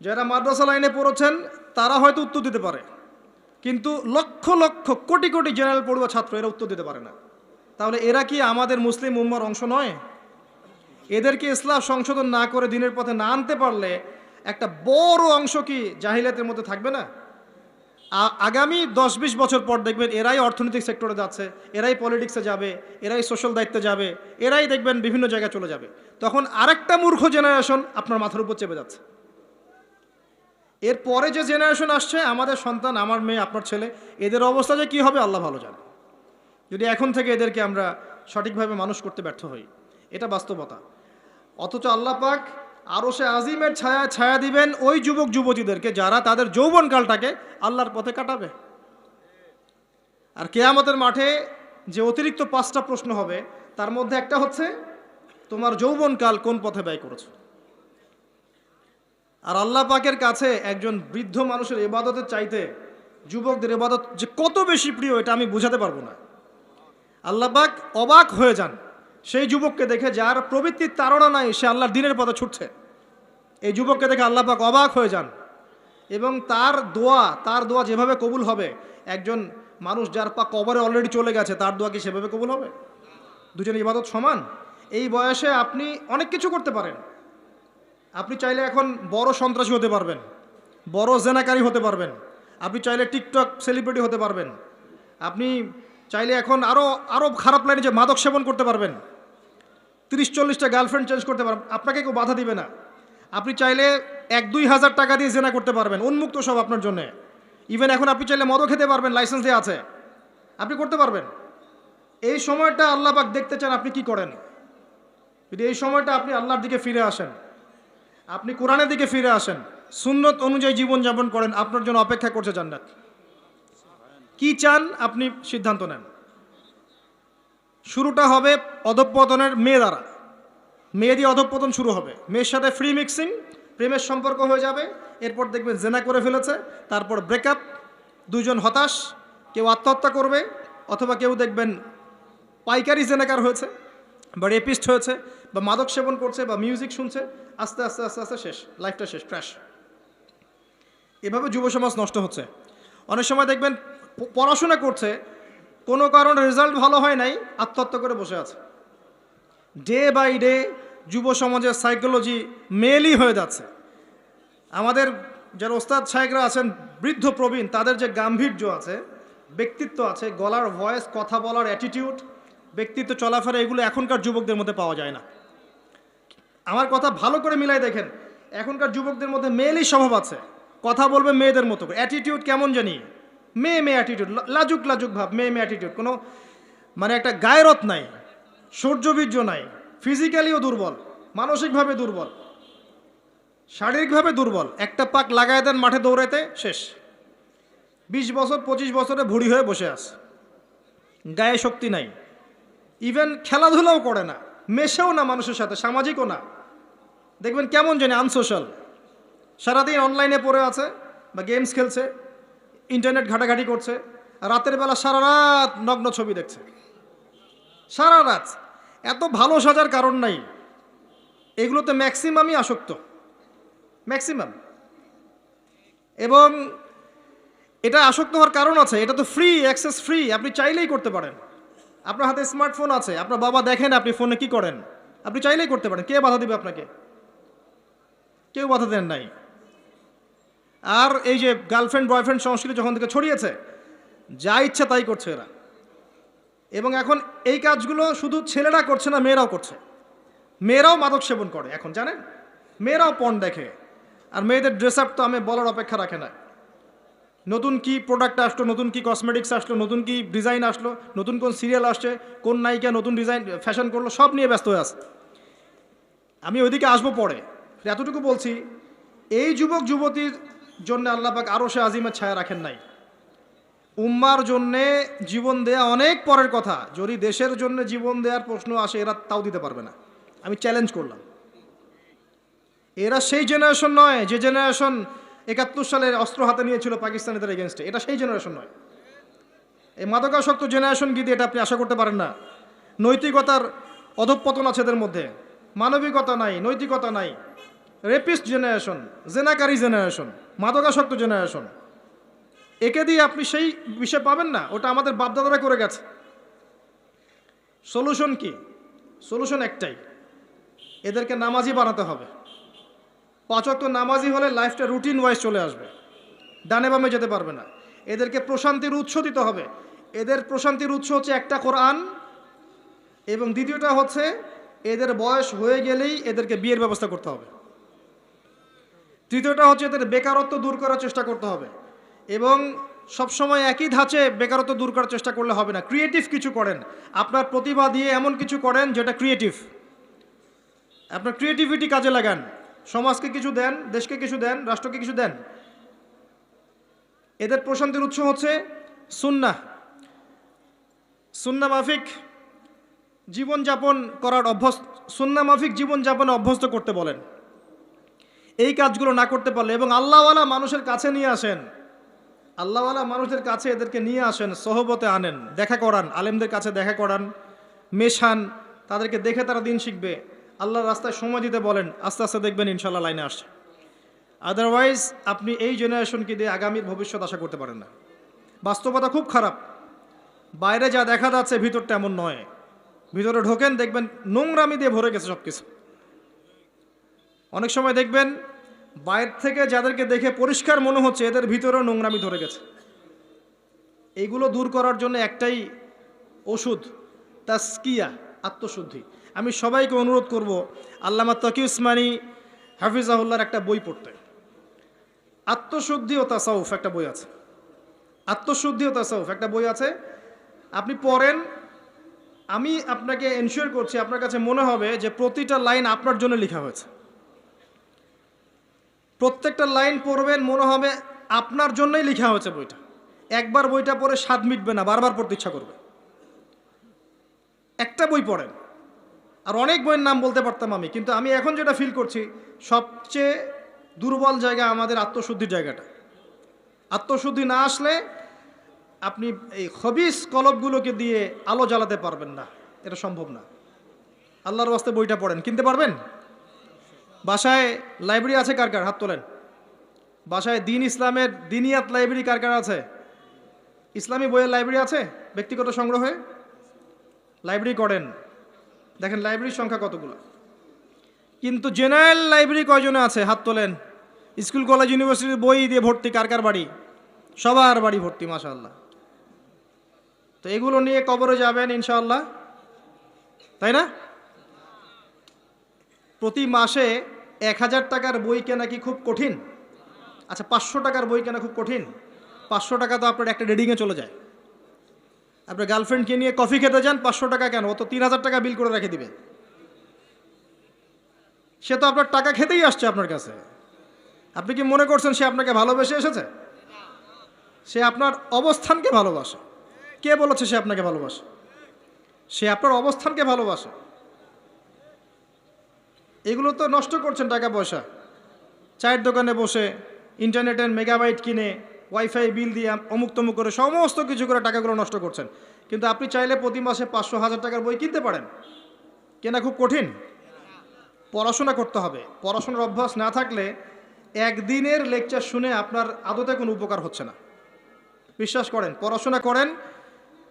যারা মাদ্রাসা লাইনে পড়েছেন তারা হয়তো উত্তর দিতে পারে, কিন্তু লক্ষ লক্ষ কোটি কোটি জেনারেল পড়ুয়া ছাত্র এরা উত্তর দিতে পারে না। তাহলে এরা কি আমাদের মুসলিম উম্মার অংশ নয়? এদেরকে ইসলাম সংশোধন না করে দিনের পথে না আনতে পারলে একটা বড় অংশ কি জাহিলিয়াতের মধ্যে থাকবে না? আগামী 10-20 বছর পর দেখবেন এরাই অর্থনৈতিক সেক্টরে যাচ্ছে, এরাই পলিটিক্সে যাবে, এরাই সোশ্যাল দায়িত্বে যাবে, এরাই দেখবেন বিভিন্ন জায়গায় চলে যাবে। তখন আরেকটা মূর্খ জেনারেশন আপনার মাথার উপর চেপে যাচ্ছে। এরপরে যে জেনারেশন আসছে, আমাদের সন্তান, আমার মেয়ে, আপনার ছেলে, এদের অবস্থা যে কী হবে আল্লাহ ভালো জানে, যদি এখন থেকে এদেরকে আমরা সঠিকভাবে মানুষ করতে ব্যর্থ হই। এটা বাস্তবতা। অথচ আল্লাহ পাক আরশে আজিমের ছায়া দিবেন ওই যুবক যুবতীদেরকে যারা তাদের যৌবনকালটাকে আল্লাহর পথে কাটাবে। আর কিয়ামতের মাঠে যে অতিরিক্ত 5টা প্রশ্ন হবে তার মধ্যে একটা হচ্ছে তোমার যৌবনকাল কোন পথে ব্যয় করেছো। আর আল্লাহ পাকের কাছে একজন বৃদ্ধ মানুষের ইবাদতের চাইতে যুবকদের ইবাদত যে কত বেশি প্রিয় এটা আমি বোঝাতে পারবো না। আল্লাহ পাক অবাক হয়ে যান সেই যুবককে দেখে যার প্রবৃত্তির তাড়না নাই, সে আল্লাহর দ্বীনের পথে ছুটছে। এই যুবককে দেখে আল্লাহ পাক অবাক হয়ে যান এবং তার দোয়া যেভাবে কবুল হবে, একজন মানুষ যার পা কবরে অলরেডি চলে গেছে তার দোয়া কি সেভাবে কবুল হবে? দুজনের ইবাদত সমান। এই বয়সে আপনি অনেক কিছু করতে পারেন। আপনি চাইলে এখন বড় সন্ত্রাসী হতে পারবেন, বড় জেনাকারী হতে পারবেন, আপনি চাইলে টিকটক সেলিব্রিটি হতে পারবেন, আপনি চাইলে এখন আরও খারাপ লাইনে যে মাদক সেবন করতে পারবেন, 30-40টা গার্লফ্রেন্ড চেঞ্জ করতে পারবেন, আপনাকে কেউ বাধা দিবে না। আপনি চাইলে 1-2 হাজার টাকা দিয়ে জেনা করতে পারবেন, উন্মুক্ত সব আপনার জন্যে। ইভেন এখন আপনি চাইলে মদও খেতে পারবেন, লাইসেন্স দেওয়া আছে, আপনি করতে পারবেন। এই সময়টা আল্লাহ পাক দেখতে চান আপনি কি করেন। যদি এই সময়টা আপনি আল্লাহর দিকে ফিরে আসেন, আপনি কোরআনের দিকে ফিরে আসেন, সুন্নত অনুযায়ী জীবনযাপন করেন, আপনার জন্য অপেক্ষা করছে জান্নাত। কি চান আপনি সিদ্ধান্ত নেন। শুরুটা হবে অধঃপতনের মেয়ে দ্বারা, মেয়ে দিয়ে অধঃপতন শুরু হবে, মেয়ের সাথে ফ্রি মিক্সিং, প্রেমের সম্পর্ক হয়ে যাবে, এরপর দেখবেন জেনা করে ফেলেছে, তারপর ব্রেকআপ, দুজন হতাশ, কেউ আত্মহত্যা করবে, অথবা কেউ দেখবেন পাইকারি জেনাকার হয়েছে বা রেপিস্ট হয়েছে বা মাদক সেবন করছে বা মিউজিক শুনছে, আস্তে আস্তে আস্তে আস্তে শেষ, লাইফটা শেষ, ক্র্যাশ। এভাবে যুব সমাজ নষ্ট হচ্ছে। অনেক সময় দেখবেন পড়াশোনা করছে, কোনো কারণে রেজাল্ট ভালো হয় নাই, আত্মহত্যা করে বসে আছে। ডে বাই ডে যুব সমাজের সাইকোলজি মেলই হয়ে যাচ্ছে। আমাদের যারা ওস্তাদ সাহেবরা আছেন, বৃদ্ধ প্রবীণ, তাদের যে গাম্ভীর্য আছে, ব্যক্তিত্ব আছে, গলার ভয়েস, কথা বলার অ্যাটিটিউড, ব্যক্তিত্ব, চলাফেরা, এগুলো এখনকার যুবকদের মধ্যে পাওয়া যায় না। আমার কথা ভালো করে মিলাই দেখেন, এখনকার যুবকদের মধ্যে মেয়েলই স্বভাব আছে, কথা বলবে মেয়েদের মতো, অ্যাটিটিউড কেমন জানি মেয়ে অ্যাটিটিউড, লাজুক ভাব, মেয়ে অ্যাটিটিউড, কোনো মানে একটা গায়রত নাই, শৌর্যবীর্য নাই, ফিজিক্যালিও দুর্বল, মানসিকভাবে দুর্বল, শারীরিকভাবে দুর্বল। একটা পাক লাগায় দেন মাঠে দৌড়াইতে, শেষ। 20 বছর 25 বছরে ভুড়ি হয়ে বসে আছে, গায়ে শক্তি নাই, ইভেন খেলাধুলাও করে না, মেশেও না মানুষের সাথে, সামাজিকও না। দেখবেন কেমন জানি আনসোশ্যাল, সারাদিন অনলাইনে পড়ে আছে বা গেমস খেলছে, ইন্টারনেট ঘাটাঘাটি করছে, রাতের বেলা সারা রাত নগ্ন ছবি দেখছে, সারা রাত। এত ভালো সাজার কারণ নাই, এগুলোতে ম্যাক্সিমামই আসক্ত, ম্যাক্সিমাম। এবং এটা আসক্ত হওয়ার কারণ আছে, এটা তো ফ্রি, অ্যাক্সেস ফ্রি, আপনি চাইলেই করতে পারেন। আপনার হাতে স্মার্টফোন আছে, আপনার বাবা দেখেন আপনি ফোনে কি করেন, আপনি চাইলেই করতে পারেন, কে বাধা দিবে আপনাকে? কেউ বাধা দেন নাই। আর এই যে গার্লফ্রেন্ড বয়ফ্রেন্ড সংস্কৃতি যখন থেকে ছড়িয়েছে, যা ইচ্ছা তাই করছে এরা। এবং এখন এই কাজগুলো শুধু ছেলেরা করছে না, মেয়েরাও করছে। মেয়েরাও মাদক সেবন করে এখন, জানেন? মেয়েরাও পর্ন দেখে। আর মেয়েদের ড্রেস আপ তো আমি বলার অপেক্ষা রাখে না। নতুন কি প্রোডাক্ট আসলো, নতুন কি কসমেটিক্স আসলো, নতুন কি ডিজাইন আসলো, নতুন কোন সিরিয়াল আসছে, কোন নায়িকা নতুন ডিজাইন ফ্যাশন করলো, সব নিয়ে ব্যস্ত হয়ে আছে। আমি ওইদিকে আসবো পরে। এতটুকু বলছি, এই যুবক যুবতীর জন্য আল্লাহ পাক আরশে আজিমের ছায়া রাখেন নাই। উম্মার জন্যে জীবন দেয়া অনেক পরের কথা। যদি দেশের জন্য জীবন দেওয়ার প্রশ্ন আসে, এরা তাও দিতে পারবে না। আমি চ্যালেঞ্জ করলাম। এরা সেই জেনারেশন নয় যে জেনারেশন 71 সালের অস্ত্র হাতে নিয়েছিল পাকিস্তানিদের এগেনস্টে। এটা সেই জেনারেশন নয়। এই মাদকাসক্ত জেনারেশন গিয়ে এটা আপনি আশা করতে পারেন না। নৈতিকতার অধঃপতন আছে এদের মধ্যে, মানবিকতা নাই, নৈতিকতা নাই। রেপিস্ট জেনারেশন, জেনাকারী জেনারেশন, মাদকাসক্ত জেনারেশন। একে দিয়ে আপনি সেই বিষয় পাবেন না। ওটা আমাদের বাপদাদারা করে গেছে। সলিউশন কি? সলিউশন একটাই, এদেরকে নামাজি বানাতে হবে। 5 ওয়াক্ত নামাজি হলে লাইফটা রুটিন ওয়াইজ চলে আসবে, ডানে বামে যেতে পারবে না। এদেরকে প্রশান্তির উৎস দিতে হবে। এদের প্রশান্তির উৎস হচ্ছে একটা কোরআন, এবং দ্বিতীয়টা হচ্ছে এদের বয়স হয়ে গেলেই এদেরকে বিয়ের ব্যবস্থা করতে হবে। তৃতীয়টা হচ্ছে এদের বেকারত্ব দূর করার চেষ্টা করতে হবে। এবং সবসময় একই ধাঁচে বেকারত্ব দূর করার চেষ্টা করলে হবে না। ক্রিয়েটিভ কিছু করেন, আপনার প্রতিভা দিয়ে এমন কিছু করেন যেটা ক্রিয়েটিভ। আপনার ক্রিয়েটিভিটি কাজে লাগান, সমাজকে কিছু দেন, দেশকে কিছু দেন, রাষ্ট্রকে কিছু দেন। এদের প্রশান্তির উৎস হচ্ছে সুন্নাহ। সুন্নাহ মাফিক জীবনযাপন করার অভ্যস্ত, সুন্নাহ মাফিক জীবনযাপনে অভ্যস্ত করতে বলেন। এই কাজগুলো না করতে পারলে, এবং আল্লাহওয়ালা মানুষের কাছে নিয়ে আসেন, আল্লাহওয়ালা মানুষদের কাছে এদেরকে নিয়ে আসেন, সহবতে আনেন, দেখা করান, আলেমদের কাছে দেখা করান, মেশান, তাদেরকে দেখে তারা দিন শিখবে। আল্লাহর রাস্তায় সময় দিতে বলেন, আস্তে আস্তে দেখবেন ইনশাল্লাহ লাইনে আসছে। আদারওয়াইজ আপনি এই জেনারেশনকে দিয়ে আগামীর ভবিষ্যৎ আশা করতে পারেন না। বাস্তবতা খুব খারাপ। বাইরে যা দেখা যাচ্ছে ভিতরটা এমন নয়। ভিতরে ঢোকেন, দেখবেন নোংরামি দিয়ে ভরে গেছে সব কিছু। অনেক সময় দেখবেন বাইরে থেকে যাদেরকে দেখে পরিষ্কার মনে হচ্ছে, এদের ভিতরেও নোংরামি ধরে গেছে। এইগুলো দূর করার জন্য একটাই ওষুধ, তাসকিয়া, আত্মশুদ্ধি। আমি সবাইকে অনুরোধ করব, আল্লামা তকি উসমানী হাফিজাহুল্লাহর একটা বই পড়তে। আত্মশুদ্ধি ও তাসাউফ একটা বই আছে। আত্মশুদ্ধি ও তাসাউফ একটা বই আছে, আপনি পড়েন। আমি আপনাকে এনশিওর করছি, আপনার কাছে মনে হবে যে প্রতিটা লাইন আপনার জন্য লেখা হয়েছে। প্রত্যেকটা লাইন পড়বেন, মনে হবে আপনার জন্যই লেখা হয়েছে বইটা। একবার বইটা পড়ে স্বাদ মিটবে না, বারবার পড়তে ইচ্ছা করবে। একটা বই পড়েন। আর অনেক বইয়ের নাম বলতে পারতাম আমি, কিন্তু আমি এখন যেটা ফিল করছি, সবচেয়ে দুর্বল জায়গা আমাদের আত্মশুদ্ধির জায়গাটা। আত্মশুদ্ধি না আসলে আপনি এই খবিস কলবগুলোকে দিয়ে আলো জ্বালাতে পারবেন না, এটা সম্ভব না। আল্লাহর ওয়াস্তে বইটা পড়েন। কিনতে পারবেন? বাসায় লাইব্রেরি আছে কার কার? হাত তোলেন। বাসায় দিন ইসলামের দিনিয়াত লাইব্রেরি কার কার আছে? ইসলামী বইয়ের লাইব্রেরি আছে ব্যক্তিগত সংগ্রহে? লাইব্রেরি করেন, দেখেন লাইব্রেরির সংখ্যা কতগুলো। কিন্তু জেনারেল লাইব্রেরি কয়জনে আছে? হাত তোলেন। স্কুল কলেজ ইউনিভার্সিটির বই দিয়ে ভর্তি কার কার বাড়ি? সবার বাড়ি ভর্তি, মাশাআল্লাহ। তো এগুলো নিয়ে কবরে যাবেন ইনশাআল্লাহ, তাই না? প্রতি মাসে 1000 টাকার বই কেনা কি খুব কঠিন? আচ্ছা, 500 টাকার বই কেনা খুব কঠিন? 500 টাকা তো আপনার একটা রিডিংয়ে চলে যায়। আপনার গার্লফ্রেন্ডকে নিয়ে কফি খেতে যান, 500 টাকা কেন? ও তো 3000 টাকা বিল করে রেখে দিবে। সে তো আপনার টাকা খেতেই আসছে আপনার কাছে। আপনি কি মনে করছেন সে আপনাকে ভালোবেসে এসেছে? সে আপনার অবস্থানকে ভালোবাসে। কে বলেছে সে আপনাকে ভালোবাসে? সে আপনার অবস্থানকে ভালোবাসে। এগুলো তো নষ্ট করছেন টাকা পয়সা। চায়ের দোকানে বসে ইন্টারনেটের মেগাবাইট কিনে ওয়াইফাই বিল দিয়ে অমুক তমুক করে সমস্ত কিছু করে টাকাগুলো নষ্ট করছেন। কিন্তু আপনি চাইলে প্রতি মাসে 500-1000 টাকার বই কিনতে পারেন। কেনা খুব কঠিন? পড়াশোনা করতে হবে। পড়াশোনার অভ্যাস না থাকলে একদিনের লেকচার শুনে আপনার আদতে কোনো উপকার হচ্ছে না। বিশ্বাস করেন, পড়াশোনা করেন,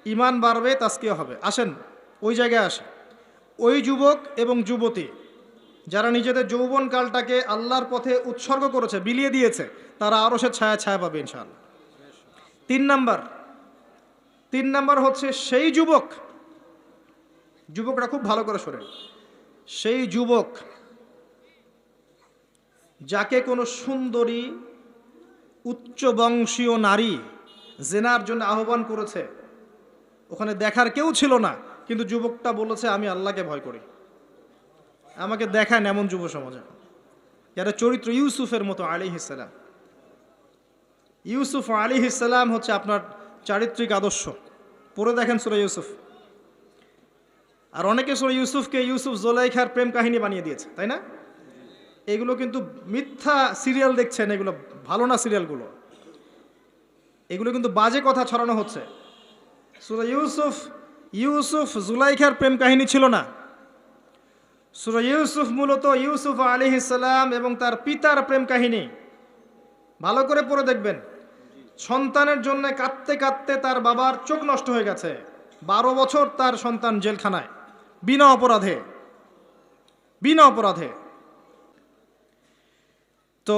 ইমান বাড়বে, তাজকিয়া হবে। আসেন ওই জায়গায় আসে। ওই যুবক এবং যুবতী যারা নিজেদের যৌবনকালটাকে আল্লাহর পথে উৎসর্গ করেছে, বিলিয়ে দিয়েছে, তারা আরশের ছায়া ছায়া পাবে ইনশাআল্লাহ। 3 নাম্বার হচ্ছে সেই যুবকরা খুব ভালো করে শোনেন, সেই যুবক যাকে কোনো সুন্দরী উচ্চ বংশীয় নারী জেনার জন্য আহ্বান করেছে, ওখানে দেখার কেউ ছিল না, কিন্তু যুবকটা বলেছে আমি আল্লাহকে ভয় করি, আমাকে দেখান, এমন যুব সমাজে যারা চরিত্র ইউসুফের মতো আলাইহিস সালাম। ইউসুফ আলাইহিস সালাম হচ্ছে আপনার চারিত্রিক আদর্শ। পড়ে দেখেন সূরা ইউসুফ। আর অনেকে সূরা ইউসুফকে ইউসুফ জুলাইখার প্রেম কাহিনী বানিয়ে দিয়েছে, তাই না? এগুলো কিন্তু মিথ্যা সিরিয়াল দেখছেন, এগুলো ভালো না সিরিয়ালগুলো, এগুলো কিন্তু বাজে কথা ছড়ানো হচ্ছে। সূরা ইউসুফ জুলাইখার প্রেম কাহিনী ছিল না। সূরা ইউসুফ মূলত ইউসুফ আলাইহিস সালাম এবং তার পিতার প্রেম কাহিনী। ভালো করে পড়ে দেখবেন। সন্তানের জন্য কাঁদতে কাঁদতে তার বাবার চোখ নষ্ট হয়ে গেছে, 12 বছর তার সন্তান জেলখানায় বিনা অপরাধে। তো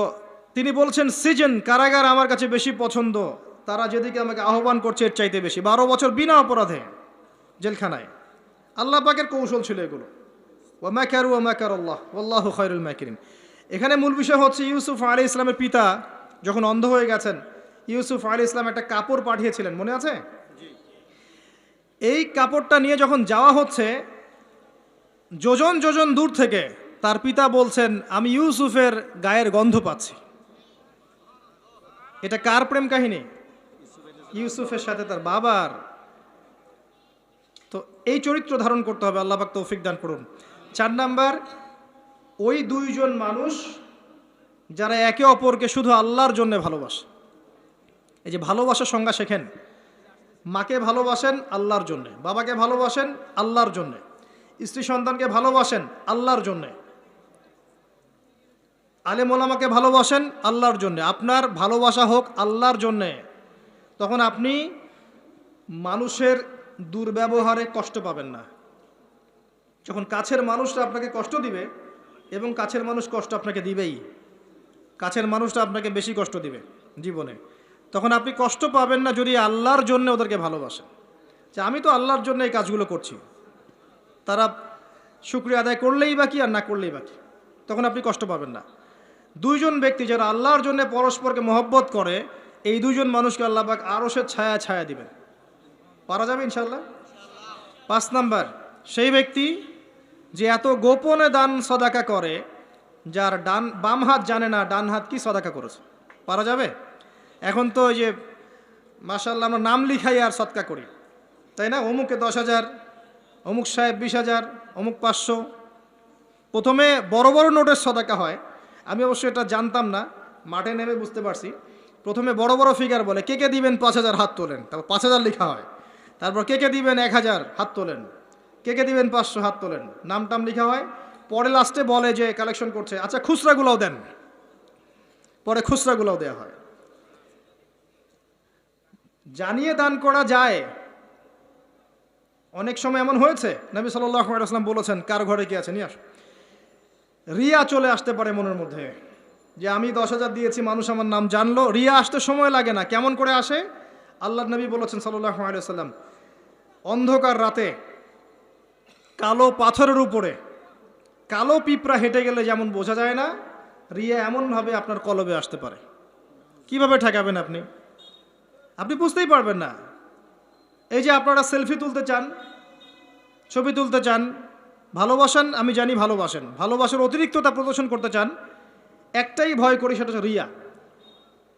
তিনি বলছেন সিজন, কারাগার আমার কাছে বেশি পছন্দ, তারা যেদিকে আমাকে আহ্বান করছে এর চাইতে বেশি। 12 বছর বিনা অপরাধে জেলখানায়। আল্লাহ পাকের কৌশল ছিল এগুলো। ওয়া মাকারু ওয়া মাকারাল্লাহ ওয়াল্লাহু খায়রুল মাকিরিন। এখানে মূল বিষয় হচ্ছে ইউসুফ আলাইহিস সালামের পিতা যখন অন্ধ হয়ে গেছেন, ইউসুফ আলাইহিস সালাম একটা কাপড় পাঠিয়েছিলেন, মনে আছে? এই কাপড়টা নিয়ে যখন যাওয়া হচ্ছে, যোজন যোজন দূর থেকে তার পিতা বলছেন আমি ইউসুফের গায়ের গন্ধ পাচ্ছি। এটা কার প্রেম কাহিনী? ইউসুফের সাথে তার বাবার। তো এই চরিত্র ধারণ করতে হবে, আল্লাহ পাক তৌফিক দান করুন। 4 নাম্বার, ওই 2 জন মানুষ যারা একে অপরকে শুধু আল্লাহর জন্য ভালোবাসে। এই যে ভালোবাসার সংজ্ঞা শেখেন। মাকে ভালোবাসেন আল্লাহর জন্যে, বাবাকে ভালোবাসেন আল্লাহর জন্যে, স্ত্রী সন্তানকে ভালোবাসেন আল্লাহর জন্যে, আলেম ওলামাকে ভালোবাসেন আল্লাহর জন্যে। আপনার ভালোবাসা হোক আল্লাহর জন্যে, তখন আপনি মানুষের দুর্ব্যবহারে কষ্ট পাবেন না। যখন কাছের মানুষরা আপনাকে কষ্ট দিবে, এবং কাছের মানুষ কষ্ট আপনাকে দিবেই, কাছের মানুষটা আপনাকে বেশি কষ্ট দিবে জীবনে, তখন আপনি কষ্ট পাবেন না যদি আল্লাহর জন্য ওদেরকে ভালোবাসেন, যে আমি তো আল্লাহর জন্য এই কাজগুলো করছি, তারা শুকরিয়া আদায় করলেই বাকি আর না করলেই বাকি, তখন আপনি কষ্ট পাবেন না। 2 জন ব্যক্তি যারা আল্লাহর জন্য পরস্পরকে মহব্বত করে, এই 2 জন মানুষকে আল্লাহ পাক আরশের ছায়া ছায়া দিবেন। পারা যাবে ইনশাআল্লাহ। 5 নাম্বার, সেই ব্যক্তি যে এত গোপনে দান সদাকা করে, যার বাম হাত জানে না ডান হাত কি সদাকা করেছে। পারা যাবে? এখন তো ওই যে মাশাআল্লাহ আমরা নাম লিখাই আর সদকা করি, তাই না? অমুকে 10,000, অমুক সাহেব 20,000, অমুক 500। প্রথমে বড় বড় নোটের সদাকা হয়। আমি অবশ্য এটা জানতাম না, মাঠে নেমে বুঝতে পারছি। প্রথমে বড় বড় ফিগার বলে, কে দিবেন 5,000 হাত তোলেন, তারপর 5,000 লেখা হয়। তারপর কে দিবেন 1,000 হাত তোলেন, কে দিবেন 500 হাত তোলেন, নাম টাম লেখা হয়। পরে লাস্টে বলে যে কালেকশন করছে, আচ্ছা খুচরাগুলোও দেন, পরে খুচরাগুলোও দেওয়া হয়। জানিয়ে দান করা যায়। অনেক সময় এমন হয়েছে, নবী সাল্লাল্লাহু আলাইহি ওয়াসাল্লাম বলেছেন কার ঘরে কি আছে নিয়ে আস। রিয়া চলে আসতে পারে মনের মধ্যে, যে আমি 10,000 দিয়েছি, মানুষ আমার নাম জানলো। রিয়া আসতে সময় লাগে না। কেমন করে আসে? আল্লাহর নবী বলেছেন সাল্লাল্লাহু আলাইহি ওয়াসাল্লাম, অন্ধকার রাতে কালো পাথরের উপরে কালো পিঁপড়া হেঁটে গেলে যেমন বোঝা যায় না, রিয়া এমনভাবে আপনার কলবে আসতে পারে। কিভাবে ঠেকাবেন আপনি? আপনি বুঝতেই পারবেন না। এই যে আপনারা সেলফি তুলতে চান, ছবি তুলতে চান, ভালোবাসেন, আমি জানি ভালোবাসেন, ভালোবাসার অতিরিক্ততা প্রদর্শন করতে চান, একটাই ভয় করি, সেটা হচ্ছে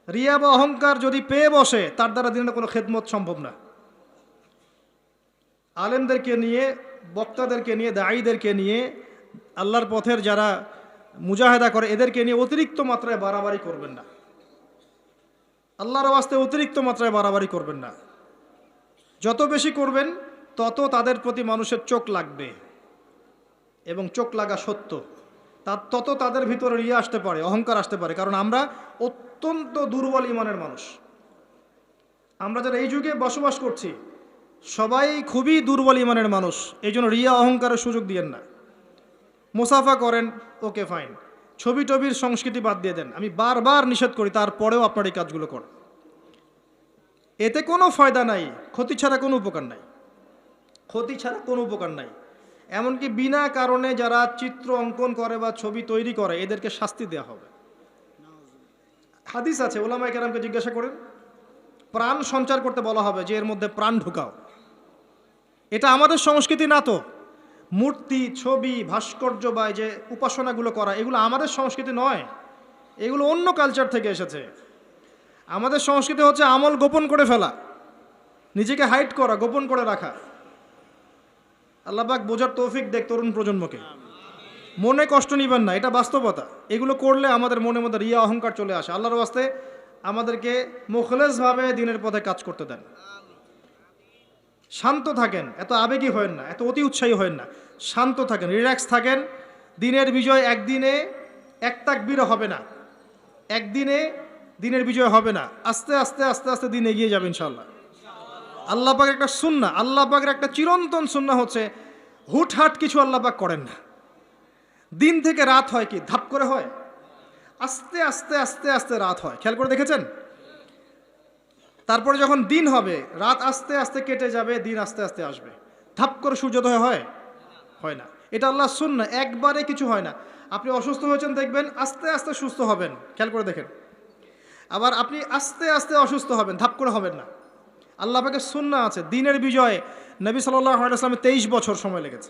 রিয়া বা অহংকার যদি পেয়ে বসে, তার দ্বারা দিনে কোনো খেদমত সম্ভব না। আলেমদেরকে নিয়ে, বক্তাদেরকে নিয়ে, দায়ীদেরকে নিয়ে, আল্লাহর পথের যারা মুজাহেদা করে, এদেরকে নিয়ে অতিরিক্ত মাত্রায় বাড়াবাড়ি করবেন না। আল্লাহর ওয়াস্তে অতিরিক্ত মাত্রায় বাড়াবাড়ি করবেন না। যত বেশি করবেন তত তাদের প্রতি মানুষের চোখ লাগবে, এবং চোখ লাগা সত্য। তত তাদের ভিতরে রিয়া আসতে পারে, অহংকার আসতে পারে। কারণ আমরা অত্যন্ত দুর্বল ইমানের মানুষ। আমরা যারা এই যুগে বসবাস করছি, সবাই খুবই দুর্বল ইমানের মানুষ। এই জন্য রিয়া অহংকারের সুযোগ দিয়েন না। মুসাফা করেন, ওকে ফাইন। ছবি টবির সংস্কৃতি বাদ দিয়ে দেন, আমি বারবার নিষেধ করি, তারপরেও আপনার এই কাজগুলো করেন। এতে কোনো ফায়দা নাই, ক্ষতি ছাড়া কোনো উপকার নাই, ক্ষতি ছাড়া কোনো উপকার নাই। এমনকি বিনা কারণে যারা চিত্র অঙ্কন করে বা ছবি তৈরি করে এদেরকে শাস্তি দেওয়া হবে। হাদিস আছে, ওলামায়ে কেরামকে জিজ্ঞাসা করেন, প্রাণ সঞ্চার করতে বলা হবে যে এর মধ্যে প্রাণ ঢুকাও। এটা আমাদের সংস্কৃতি না তো। মূর্তি, ছবি, ভাস্কর্য বা যে উপাসনাগুলো করা, এগুলো আমাদের সংস্কৃতি নয়, এগুলো অন্য কালচার থেকে এসেছে। আমাদের সংস্কৃতি হচ্ছে আমল গোপন করে ফেলা, নিজেকে হাইড করা, গোপন করে রাখা। আল্লাহ পাক বোঝার তৌফিক দেখ তরুণ প্রজন্মকে। মনে কষ্ট নিবেন না, এটা বাস্তবতা। এগুলো করলে আমাদের মনের মধ্যে রিয়া অহংকার চলে আসে। আল্লাহর ওয়াস্তে আমাদেরকে মুখলেসভাবে দিনের পথে কাজ করতে দেন। শান্ত থাকেন, এত আবেগী হয়েন না, এত অতি উৎসাহী হয়েন না, শান্ত থাকেন, রিল্যাক্স থাকেন। দিনের বিজয় একদিনে এক তাকবীরে হবে না, একদিনে দিনের বিজয় হবে না। আস্তে আস্তে আস্তে আস্তে দিন এগিয়ে যাবে ইনশাআল্লাহ। আল্লাহ পাকের একটা সুন্নাহ, আল্লাহ পাকের একটা চিরন্তন সুন্নাহ হচ্ছে হুটহাট কিছু আল্লাহ পাক করেন না। দিন থেকে রাত হয় কি ধাপ করে হয়? আস্তে আস্তে আস্তে আস্তে রাত হয়, খেয়াল করে দেখেছেন? তারপরে যখন দিন হবে, রাত আস্তে আস্তে কেটে যাবে, দিন আস্তে আস্তে আসবে। ধাপ করে সূর্যোদয় হয়? হয় না। এটা আল্লাহর সুন্নাহ, একবারে কিছু হয় না। আপনি অসুস্থ হয়েছেন, দেখবেন আস্তে আস্তে সুস্থ হবেন, খেয়াল করে দেখেন। আবার আপনি আস্তে আস্তে অসুস্থ হবেন, ধাপ করে হবেন না। আল্লাহ পাকের সুন্নাহ আছে। দিনের বিজয়ে নবী সাল্লাল্লাহু আলাইহি ওয়াসাল্লামের 23 বছর সময় লেগেছে।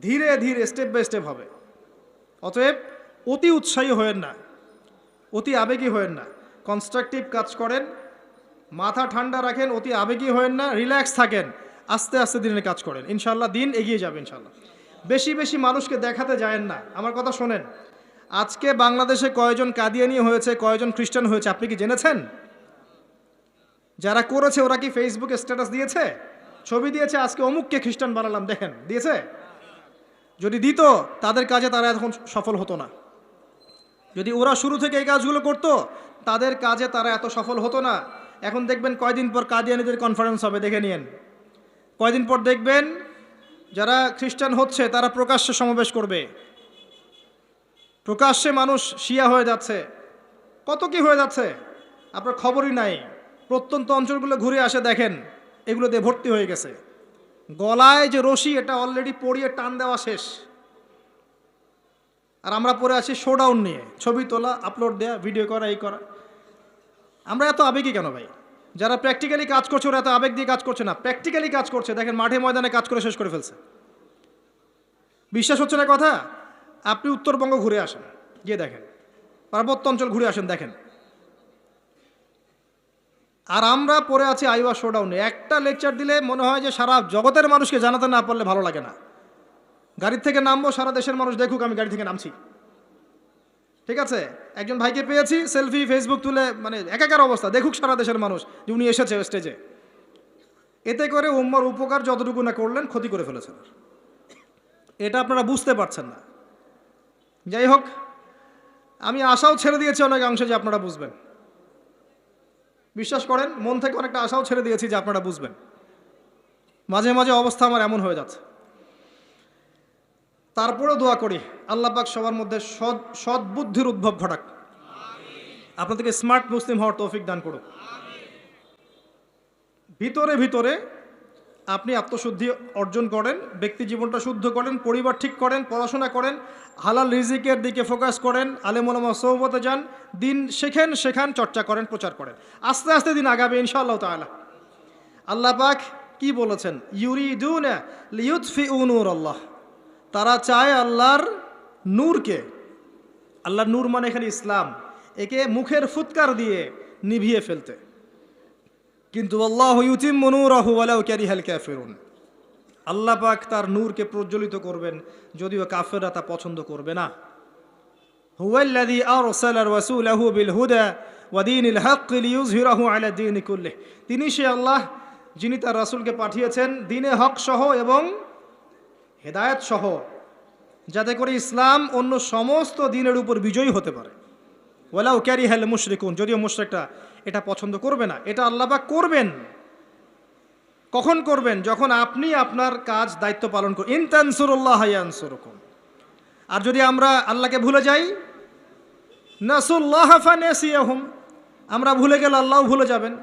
ধীরে ধীরে স্টেপ বাই স্টেপ হবে। অতএব অতি উৎসাহী হয়েন না, অতি আবেগী হয়েন না, কনস্ট্রাকটিভ কাজ করেন, মাথা ঠান্ডা রাখেন, অতি আবেগী হয়েন না, রিল্যাক্স থাকেন, আস্তে আস্তে দিনের কাজ করেন, ইনশাআল্লাহ দিন এগিয়ে যাবে ইনশাআল্লাহ। বেশি বেশি মানুষকে দেখাতে যায়েন না। আমার কথা শোনেন, আজকে বাংলাদেশে কয়জন কাদিয়ানি হয়েছে, কয়জন খ্রিস্টান হয়েছে আপনি কি জেনেছেন? যারা করেছে ওরা কি ফেসবুকে স্ট্যাটাস দিয়েছে, ছবি দিয়েছে, আজকে অমুককে খ্রিস্টান বানালাম, দেখেন দিয়েছে? যদি দিত তাদের কাজে তারা এখন সফল হতো না। যদি ওরা শুরু থেকে এই কাজগুলো করতো তাদের কাজে তারা এত সফল হতো না। এখন দেখবেন কয়দিন পর কাদিয়ানীদের কনফারেন্স হবে, দেখে নিয়েন। কয়দিন পর দেখবেন যারা খ্রিস্টান হচ্ছে তারা প্রকাশ্যে সমাবেশ করবে, প্রকাশ্যে মানুষ শিয়া হয়ে যাচ্ছে, কত কি হয়ে যাচ্ছে আপনার খবরই নাই। প্রত্যন্ত অঞ্চলগুলো ঘুরে আসে, দেখেন এগুলো দিয়ে ভর্তি হয়ে গেছে। গলায় যে রশি এটা অলরেডি পরিয়ে টান দেওয়া শেষ, আর আমরা পরে আছি শোডাউন নিয়ে, ছবি তোলা, আপলোড দেয়া, ভিডিও করা, এই করা। আমরা এত আবেগী কেন ভাই? যারা প্র্যাকটিক্যালি কাজ করছে ওরা এত আবেগ দিয়ে কাজ করছে না, প্র্যাকটিক্যালি কাজ করছে। দেখেন মাঠে ময়দানে কাজ করে শেষ করে ফেলছে। বিশ্বাস হচ্ছে না কথা? আপনি উত্তরবঙ্গ ঘুরে আসেন, গিয়ে দেখেন, পার্বত্য অঞ্চল ঘুরে আসেন, দেখেন। আর আমরা পড়ে আছি আইওয়া শোডাউনে। একটা লেকচার দিলে মনে হয় যে সারা জগতের মানুষকে জানাতে না পারলে ভালো লাগে না। গাড়ির থেকে নামবো, সারা দেশের মানুষ দেখুক আমি গাড়ি থেকে নামছি, ঠিক আছে? একজন ভাইকে পেয়েছি, সেলফি ফেসবুক তুলে, মানে একাকার অবস্থা, দেখুক সারা দেশের মানুষ যে উনি এসেছে স্টেজে। এতে করে উম্মার উপকার যতটুকু না করলেন, ক্ষতি করে ফেলেছেন। এটা আপনারা বুঝতে পারছেন না। যাই হোক, আমি আশাও ছেড়ে দিয়েছি অনেক অংশে যে আপনারা বুঝবেন। বিশ্বাস করেন, মন থেকে অনেকটা আশাও ছেড়ে দিয়েছি যে আপনারা বুঝবেন। মাঝে মাঝে অবস্থা আমার এমন হয়ে যাচ্ছে। তারপরেও দোয়া করি আল্লাহ পাক সবার মধ্যে সদ্বুদ্ধির উদ্ভব ঘটাক, আপনাদেরকে স্মার্ট মুসলিম হওয়ার তৌফিক দান করুক। ভিতরে ভিতরে আপনি আত্মশুদ্ধি অর্জন করেন, ব্যক্তি জীবনটা শুদ্ধ করেন, পরিবার ঠিক করেন, পড়াশোনা করেন, হালাল রিজিকের দিকে ফোকাস করেন, আলেম ওলামা সোহবতে যান, দিন শেখান, চর্চা করেন, প্রচার করেন। আস্তে আস্তে দিন আগাবে ইনশাআল্লাহ তাআলা। আল্লাহ পাক কি বলেছেন? ইউরিদুনা লিইউতফিউ নূরাল্লাহ, তারা চায় আল্লাহর নূরকে। আল্লাহর নূর মানে এখানে ইসলাম, একে মুখের ফুৎকার দিয়ে নিভিয়ে ফেলতে। কিন্তু আল্লাহু ইউতিম্মু নূরাহু ওয়ালাউ কারিহাল কাফিরুন, আল্লাহ পাক তার নূরকে প্রজ্বলিত করবেন যদিও কাফেররা তা পছন্দ করবে না। হুয়াল্লাযী আরসালা রাসূলাহু বিল হুদা ওয়া দীনিল হক লিইয়ুযহিরাহু আলা দীনি কুল্লিহি, তিনি সে আল্লাহ যিনি তার রাসূলকে পাঠিয়েছেন দ্বীনে হক সহ এবং হেদায়েত সহ, যাতে করে ইসলাম অন্য সমস্ত দ্বীনের উপর বিজয়ী হতে পারে। ওয়ালাউ কারিহাল মুশরিকুন, যদিও মুশরিকরা এটা পছন্দ করবে না। এটা আল্লাহ পাক করবেন। কখন করবেন? যখন আপনি আপনার কাজ দায়িত্ব পালন করবেন। ইন তানসুরুল্লাহ ইয়ানসুরকুম, আর যদি আমরা আল্লাহকে ভুলে যাই, নাসুল্লাহ ফানাসিয়াহুম, আমরা ভুলে গেলে আল্লাহও ভুলে যাবেন।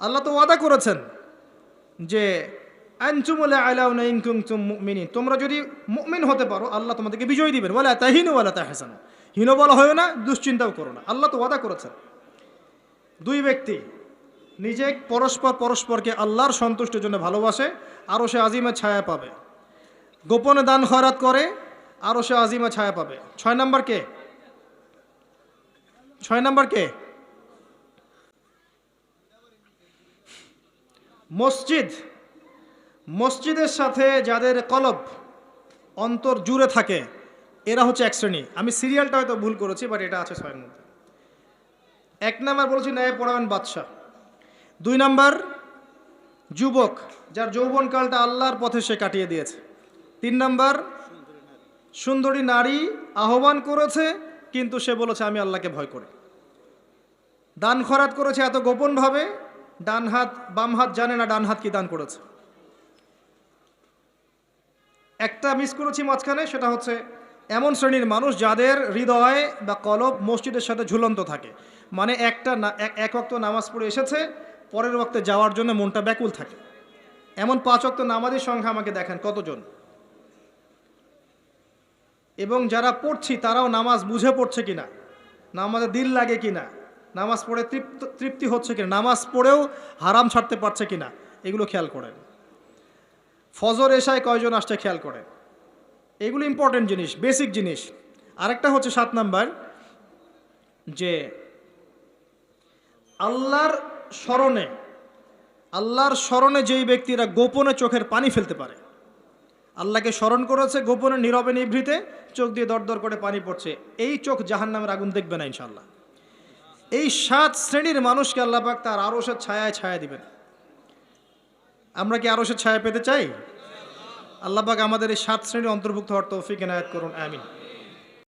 আল্লাহ তো ওয়াদা করেছেন যে আনতুমুল আলাউনা ইন কুনতুম মুমিনিন, তোমরা যদি মুমিন হতে পারো আল্লাহ তোমাদেরকে বিজয় দিবেন। ওয়ালা তাহিনু ওয়ালা তাহজানু, হীনবল হয় না, দুশ্চিন্তাও করো না। আল্লাহ তো ওয়াদা করেছেন। দুই ব্যক্তি নিজে পরস্পরকে আল্লাহর সন্তুষ্টির জন্য ভালোবাসে, আরো সে আজিমের ছায়া পাবে। গোপনে দান খয়রাত করে, আরো সে আজিমের ছায়া পাবে। 6 নম্বর কে? 6 নম্বর কে? মসজিদের সাথে যাদের কলব, অন্তর জুড়ে থাকে, এরা হচ্ছে এক শ্রেণী। আমি সিরিয়ালটা হয়তো ভুল করেছি, বাট এটা আছে 6 এর মধ্যে। 1 নম্বর বলছি ন্যায় পরায়ণ বাদশা। 2 নম্বর যুবক, যার যৌবনকালটা আল্লাহর পথে সে কাটিয়ে দিয়েছে। 3 নম্বর সুন্দরী নারী, আহ্বান করেছে কিন্তু সে বলেছে আমি আল্লাহকে ভয় করি। দান খয়রাত করেছে এত গোপনভাবে, ডান হাত বাম হাত জানে না ডান হাত কি দান করেছে। একটা মিস করেছি মাঝখানে, সেটা হচ্ছে এমন শ্রেণীর মানুষ যাদের হৃদয় বা কলব মসজিদের সাথে ঝুলন্ত থাকে। মানে এক ওয়াক্ত নামাজ পড়ে এসেছে, পরের ওয়াক্তে যাওয়ার জন্য মনটা ব্যাকুল থাকে। এমন 5 ওয়াক্ত নামাজের সংখ্যা আমাকে দেখান কতজন। এবং যারা পড়ছি তারাও নামাজ বুঝে পড়ছে কিনা, নামাজে দিল লাগে কিনা, নামাজ পড়ে তৃপ্তি হচ্ছে কিনা, নামাজ পড়েও হারাম ছাড়তে পারছে কিনা, এগুলো খেয়াল করেন। ফজর এশায় কয়জন আসছে খেয়াল করেন। এগুলো ইম্পর্টেন্ট জিনিস, বেসিক জিনিস। আরেকটা হচ্ছে 7 নাম্বার, যে আল্লাহর স্মরণে যেই ব্যক্তিরা গোপনে চোখের পানি ফেলতে পারে, আল্লাহকে স্মরণ করেছে গোপনে নীরবে নিভৃতে, চোখ দিয়ে দরদর করে পানি পড়ছে, এই চোখ জাহান্নামের আগুন দেখবে না ইনশাআল্লাহ। এই 7 শ্রেণীর মানুষকে আল্লাহ পাক তার আরশের ছায়ায় ছায়া দিবেন। আমরা কি আরশের ছায়া পেতে চাই? আল্লাহ পাক আমাদের এই 7 শ্রেণীর অন্তর্ভুক্ত হওয়ার তৌফিক এনায়েত করুন, আমিন।